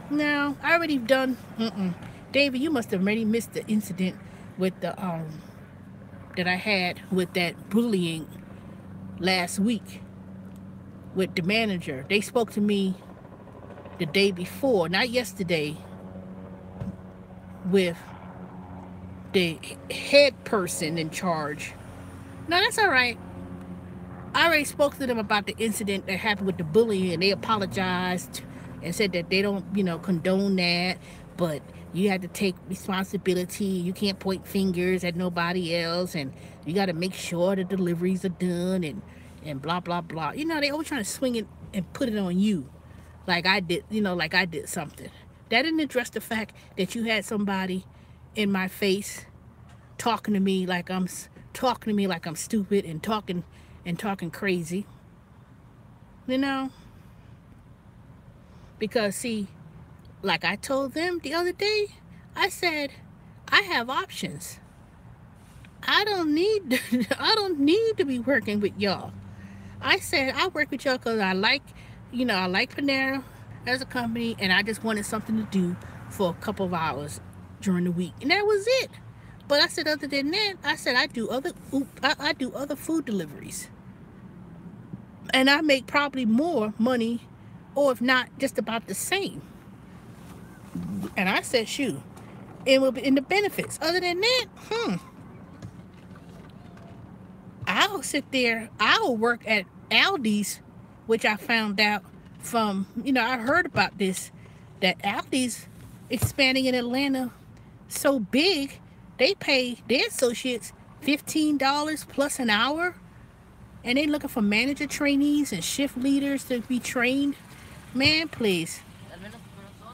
Now, I already done. David, you must have already missed the incident with the that I had with that bullying last week with the manager. They spoke to me the day before, not yesterday, with the head person in charge. No, that's all right. I already spoke to them about the incident that happened with the bullying, and they apologized and said that they don't, condone that, but you have to take responsibility. You can't point fingers at nobody else, and you got to make sure the deliveries are done, and blah, blah, blah. They always trying to swing it and put it on you, like I did, like I did something. That didn't address the fact that you had somebody in my face talking to me like I'm stupid and talking crazy. Because see, like I told them the other day, I said, I have options. I don't need to be working with y'all. I said I work with y'all because I like Panera as a company, and I just wanted something to do for a couple of hours during the week, and that was it. But I said, other than that, I said I do other food deliveries, and I make probably more money, or if not, just about the same. And I said, shoot, it will be in the benefits. Other than that, I'll sit there. I'll work at Aldi's, which I found out from, I heard about this, that Aldi's expanding in Atlanta so big, they pay their associates $15 plus an hour, and they looking for manager trainees and shift leaders to be trained. Man, please.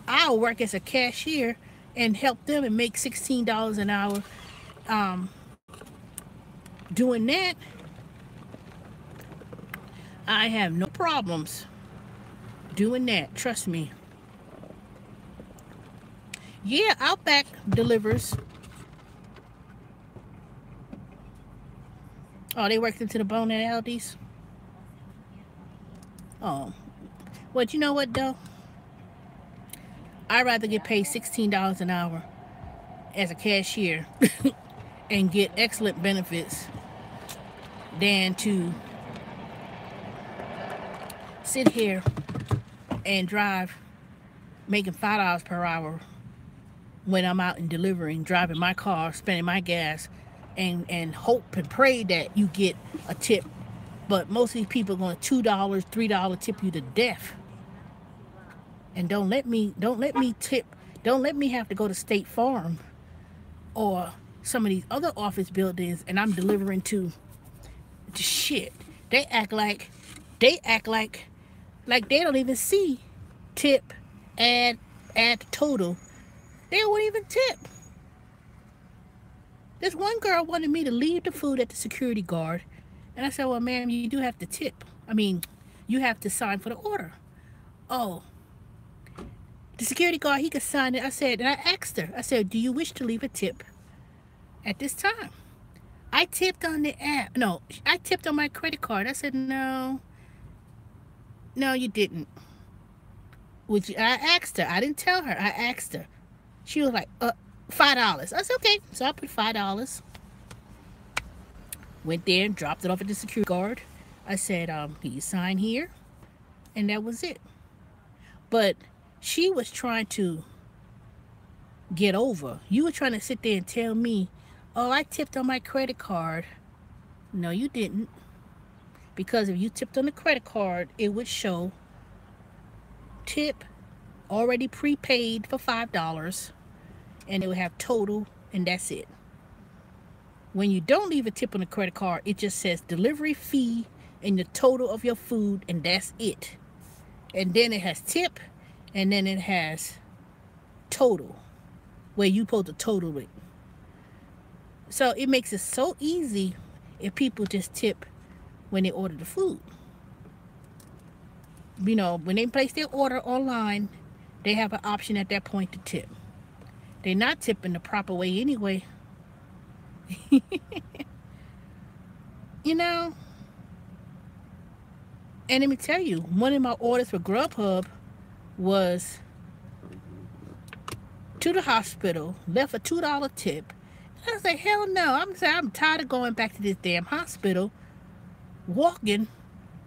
I'll work as a cashier and help them and make $16 an hour. Doing that, I have no problems doing that. Trust me. Yeah, Outback delivers. Oh, they worked into the bone at Aldi's? Oh. Well, you know what, though? I'd rather get paid $16 an hour as a cashier and get excellent benefits than to sit here and drive making $5 per hour when I'm out and delivering, driving my car, spending my gas, and hope and pray that you get a tip. But most of these people are going to $2, $3 tip you to death. And don't let me have to go to State Farm or some of these other office buildings and I'm delivering to shit. They act like they don't even see tip, add total. They won't even tip. This one girl wanted me to leave the food at the security guard, and I said, well, ma'am, you do have to tip. I mean, you have to sign for the order. Oh, the security guard, he could sign it. I said, and I asked her, I said, do you wish to leave a tip at this time? I tipped on the app. No, I tipped on my credit card. I said, no, you didn't. I asked her. I didn't tell her. I asked her. She was like, $5. I said, okay. So I put $5. Went there and dropped it off at the security guard. I said, can you sign here? And that was it. But she was trying to get over. You were trying to sit there and tell me, oh, I tipped on my credit card. No, you didn't. Because if you tipped on the credit card, it would show tip already prepaid for $5, and it would have total, and that's it. When you don't leave a tip on the credit card, it just says delivery fee and the total of your food, and that's it. And then it has tip, and then it has total, where you supposed to total it. So it makes it so easy if people just tip when they order the food. You know, when they place their order online, they have an option at that point to tip. They're not tipping the proper way anyway. You know? And let me tell you, one of my orders for Grubhub was to the hospital, left a $2 tip. I was like, hell no. I'm tired of going back to this damn hospital, walking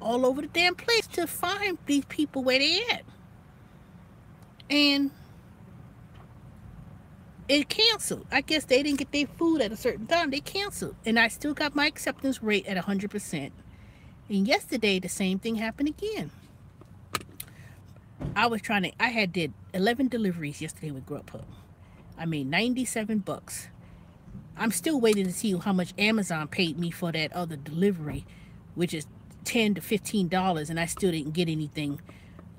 all over the damn place to find these people where they at. And it canceled. I guess they didn't get their food at a certain time. They canceled. And I still got my acceptance rate at 100%. And yesterday, the same thing happened again. I had did 11 deliveries yesterday with Grubhub. I made 97 bucks. I'm still waiting to see how much Amazon paid me for that other delivery, which is $10 to $15, and I still didn't get anything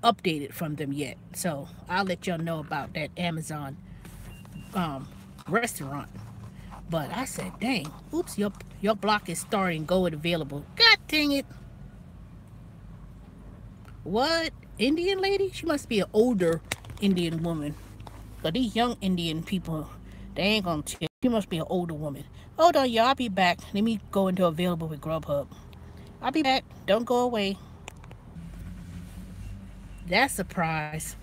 updated from them yet. So I'll let y'all know about that Amazon restaurant. But I said, dang, oops, your block is starting go available. God dang it. What? Indian lady? She must be an older Indian woman. But these young Indian people, they ain't gonna tell. She must be an older woman. Hold on, y'all. I'll be back. Let me go into available with Grubhub. I'll be back. Don't go away. That's a surprise.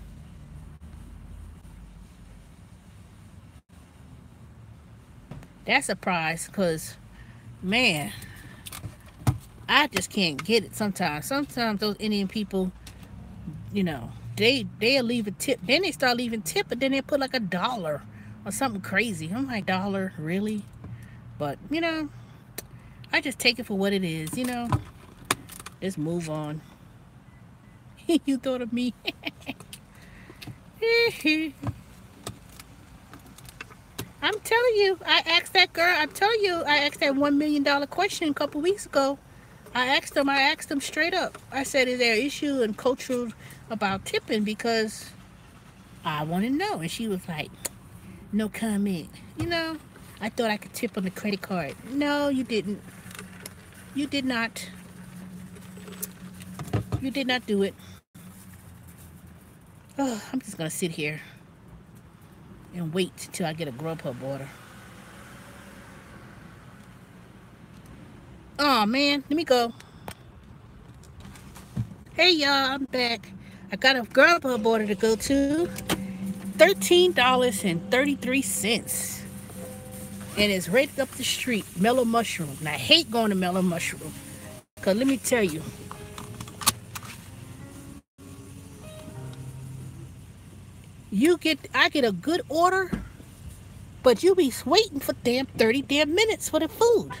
That's a surprise, because, man, I just can't get it sometimes. Sometimes those Indian people, they'll leave a tip. Then they start leaving tip, but then they put like $1 or something crazy. I'm like, $1? Really? But, I just take it for what it is, Just move on. You thought of me. I'm telling you, I asked that girl, I'm telling you, I asked that $1 million question a couple weeks ago. I asked them straight up. I said, is there an issue in cultural about tipping? Because I want to know. And she was like, no comment. I thought I could tip on the credit card. No, you didn't. You did not. You did not do it. Oh, I'm just going to sit here and wait till I get a Grubhub order. Oh, man. Let me go. Hey, y'all. I'm back. I got a Grubhub order to go to. $13.33. And it's right up the street. Mellow Mushroom. And I hate going to Mellow Mushroom. Because let me tell you. I get a good order, but you be waiting for 30 minutes for the food.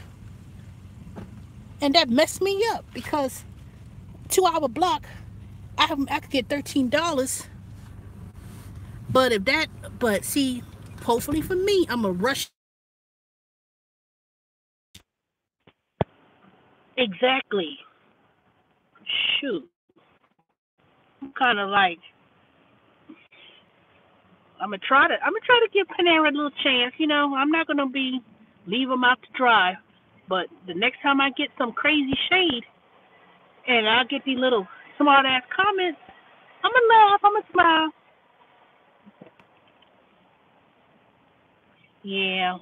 And that messed me up, because 2-hour block, I could get $13. But see, hopefully for me, I'm a rush. Exactly. Shoot. I'm kind of like, I'm gonna try to give Panera a little chance. I'm not gonna leave them out to dry. But the next time I get some crazy shade, and I get these little smart ass comments, I'm gonna laugh. I'm gonna smile. Yeah,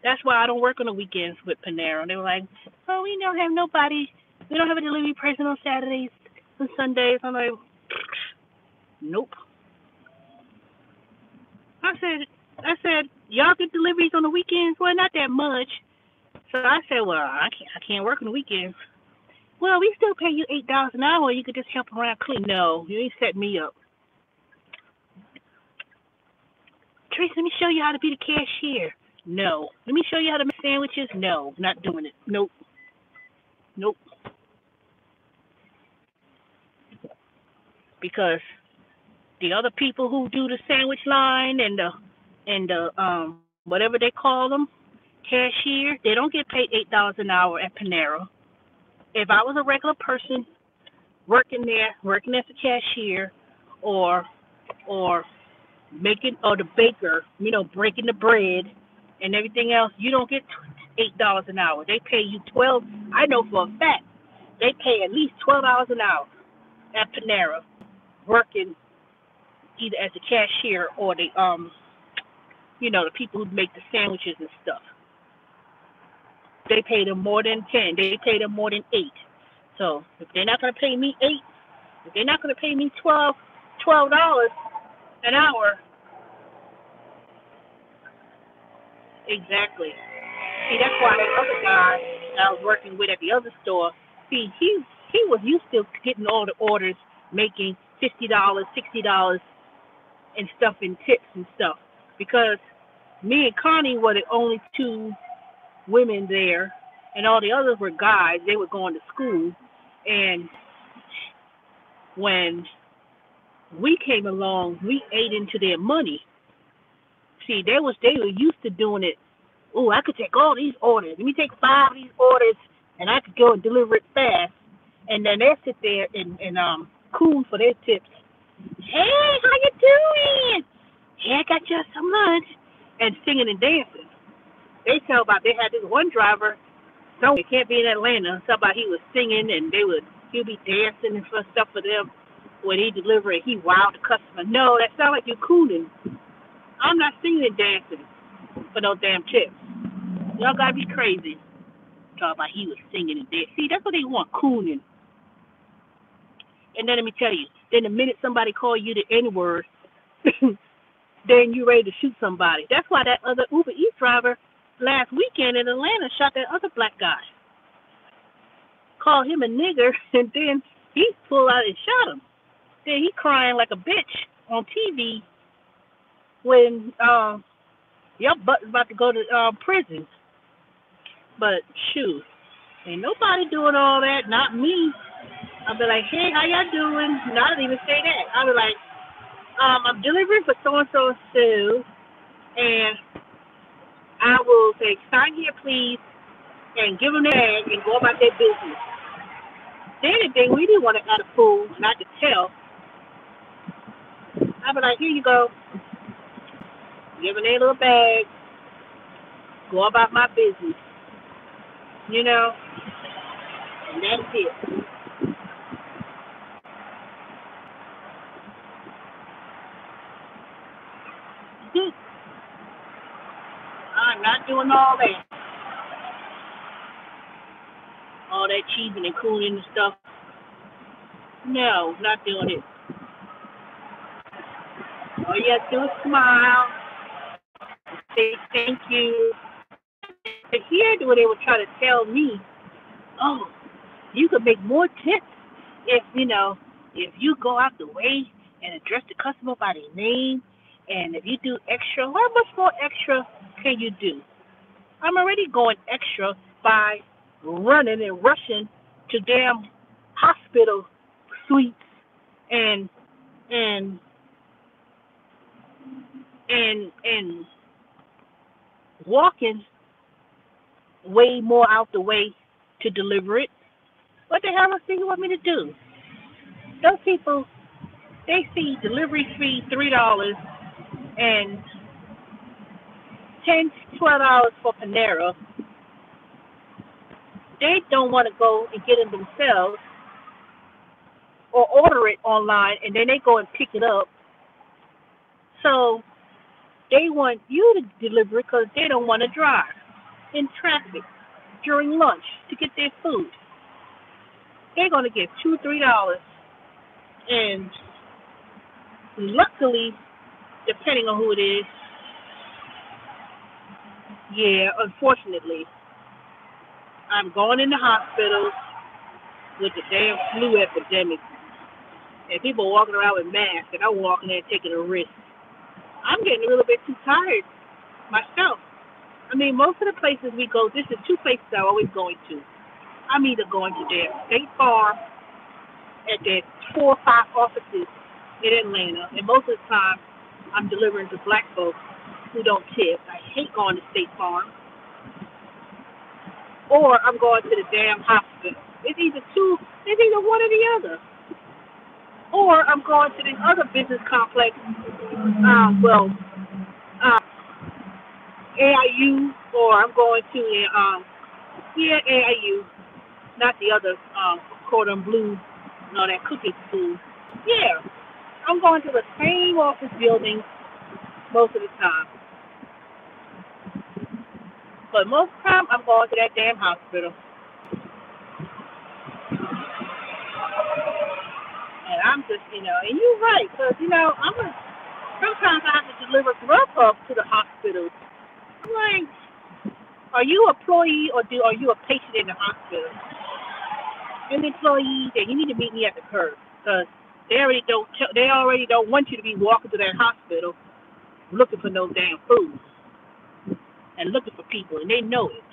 that's why I don't work on the weekends with Panera. They were like, oh, we don't have nobody. We don't have a delivery person on Saturdays and Sundays. I'm like, nope. I said, y'all get deliveries on the weekends? Well, not that much. So I said, well, I can't work on the weekends. Well, we still pay you $8 an hour. You could just help around clean. No, you ain't set me up. Trace, let me show you how to be the cashier. No. Let me show you how to make sandwiches. No, not doing it. Nope. Because the other people who do the sandwich line and the whatever they call them, cashier, they don't get paid $8 an hour at Panera. If I was a regular person working as a cashier, or the baker, breaking the bread and everything else, you don't get $8 an hour. They pay you 12. I know for a fact they pay at least $12 an hour at Panera, working either as a cashier or the people who make the sandwiches and stuff. They pay them more than 10. They pay them more than 8. So if they're not gonna pay me 8, if they're not gonna pay me $12 an hour, exactly. See, that's why that other guy that I was working with at the other store, see, he was used to getting all the orders, making $50, $60 and stuff in tips and stuff because me and Connie were the only two women there, and all the others were guys. They were going to school, and when we came along, we ate into their money. See, they were used to doing it. Oh, I could take all these orders. Let me take 5 of these orders, and I could go and deliver it fast. And then they sit there and cool for their tips. Hey, how you doing? Hey, I got you some lunch. And singing and dancing. They tell about they had this one driver, so it can't be in Atlanta. Tell about he was singing and he'll be dancing and stuff for them when he deliver it. He wowed the customer. No, that sounds like you're cooning. I'm not singing and dancing for no damn tips. Y'all gotta be crazy. Talk about he was singing and dancing. See, that's what they want, cooning. And then let me tell you, then the minute somebody call you the N-word, then you ready to shoot somebody. That's why that other Uber Eats driver last weekend in Atlanta shot that other black guy. Called him a nigger, and then he pulled out and shot him. Then he crying like a bitch on TV when your butt is about to go to prison. But shoot, ain't nobody doing all that, not me. I'll be like, hey, how y'all doing? No, I don't even say that. I'll be like, I'm delivering for so-and-so, and I will say, sign here, please, and give them their bag and go about their business. Then if they really want to add a fool, and I could tell, I'll be like, here you go. Give them their little bag. Go about my business. You know? And that's it. I'm not doing all that. All that cheesing and cooling and stuff. No, not doing it. All you have to do is smile, say thank you. But here, what they were trying to tell me, oh, you could make more tips if you go out the way and address the customer by their name, and if you do extra, how much more extra can you do? I'm already going extra by running and rushing to damn hospital suites and walking way more out the way to deliver it. What the hell else do you want me to do? Those people, they see delivery fee $3 and $10, $12 for Panera. They don't want to go and get it themselves or order it online, and then they go and pick it up. So they want you to deliver it because they don't want to drive in traffic during lunch to get their food. They're going to get $2, $3, and luckily, depending on who it is, yeah, unfortunately, I'm going in the hospital with the damn flu epidemic, and people walking around with masks, and I'm walking there taking a risk. I'm getting a little bit too tired myself. I mean, most of the places we go, this is 2 places I'm always going to. I'm either going to their State Farm at their 4 or 5 offices in Atlanta, and most of the time I'm delivering to black folks who don't tip. I hate going to State Farm. Or I'm going to the damn hospital. It's either one or the other. Or I'm going to this other business complex, AIU, or I'm going to AIU, not the other cordon bleu, no, that cookie school. Yeah, I'm going to the same office building most of the time. But most of the time, I'm going to that damn hospital. And I'm just, and you're right, because, sometimes I have to deliver grub to the hospital. I'm like, are you an employee or are you a patient in the hospital? An employee, then you need to meet me at the curb, because They already don't want you to be walking to that hospital looking for no damn food and looking for people, and they know it.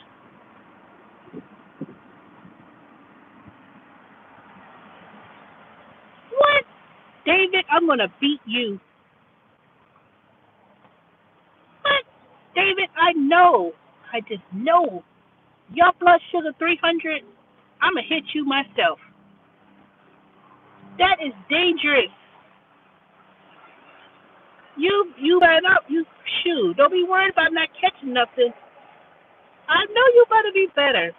What, David? I'm gonna beat you. What, David? I know. I just know. Your blood sugar 300. I'm gonna hit you myself. That is dangerous. You better up. You shoot. Don't be worried about not catching nothing. I know you better be better.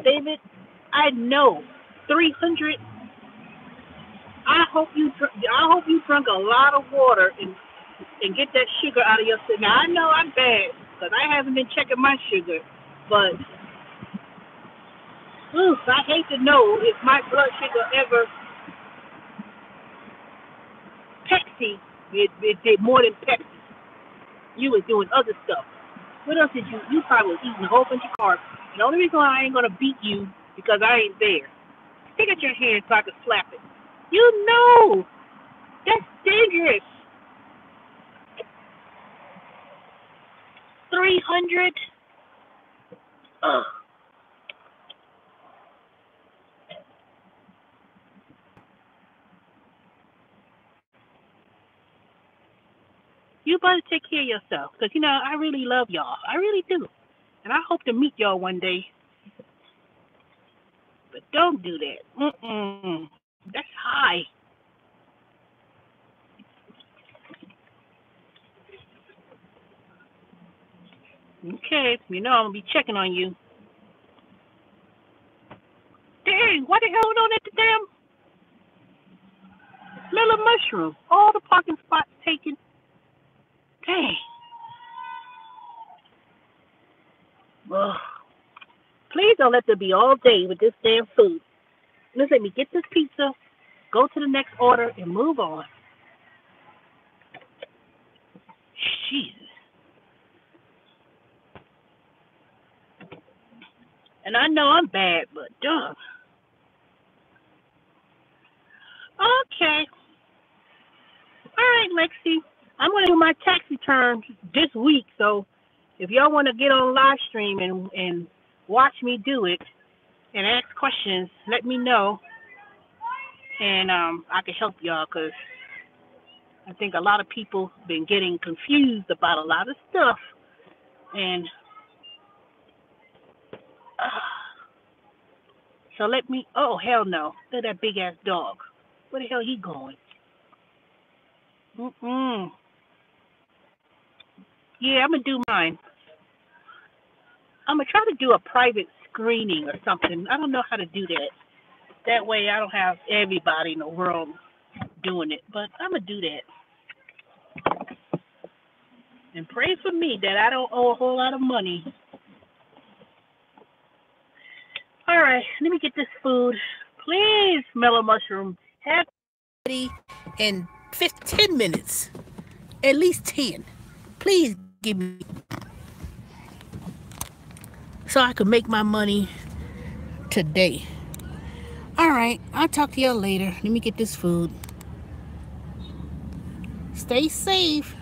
David, I know. 300. I hope you drunk a lot of water and get that sugar out of your system. Now I know I'm bad because I haven't been checking my sugar, but I hate to know if my blood sugar ever Pepsi. It did more than Pepsi. You was doing other stuff. What else did you? You probably was eating a whole bunch of carbs. And the only reason why I ain't gonna beat you because I ain't there. Stick at your hand so I can slap it. You know that's dangerous. 300. Ugh. You better take care of yourself, because, I really love y'all. I really do. And I hope to meet y'all one day. But don't do that. That's high. Okay, I'm going to be checking on you. Dang, what the hell on at the damn little mushroom? All the parking spots taken. Dang. Ugh. Please don't let there be all day with this damn food. Let's let me get this pizza, go to the next order, and move on. Jesus. And I know I'm bad, but duh. Okay. All right, Lexi. I'm going to do my tax return this week, so if y'all want to get on live stream and watch me do it and ask questions, let me know, and I can help y'all, because I think a lot of people been getting confused about a lot of stuff, and so let me, oh, hell no, look at that big-ass dog. Where the hell he going? Yeah, I'm going to do mine. I'm going to try to do a private screening or something. I don't know how to do that. That way I don't have everybody in the world doing it. But I'm going to do that. And pray for me that I don't owe a whole lot of money. All right, let me get this food. Please, Mellow Mushroom, have it in 10 minutes. At least 10. Please give me, so I can make my money today. All right, I'll talk to y'all later. Let me get this food. Stay safe.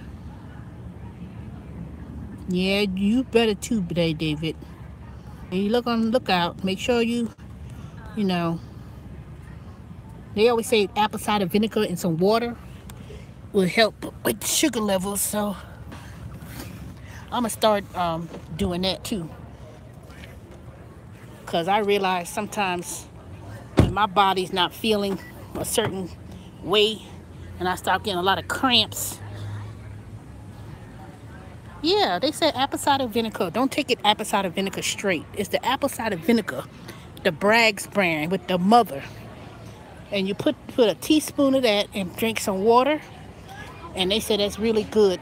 Yeah, you better too today, David. And you look on the lookout. Make sure you know, they always say apple cider vinegar and some water will help with the sugar levels, so I'm gonna start doing that too, because I realize sometimes when my body's not feeling a certain way and I start getting a lot of cramps. Yeah, they said apple cider vinegar. Don't take it apple cider vinegar straight. It's the apple cider vinegar, the Bragg's brand with the mother, and you put a teaspoon of that and drink some water, and they said that's really good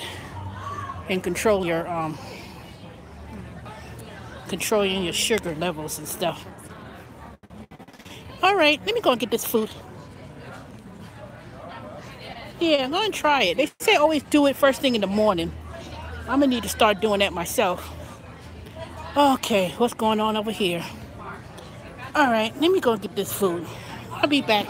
and controlling your sugar levels and stuff. All right, let me go and get this food. Yeah, I'm going to try it. They say always do it first thing in the morning. I'm going to need to start doing that myself. Okay, what's going on over here? All right, let me go and get this food. I'll be back.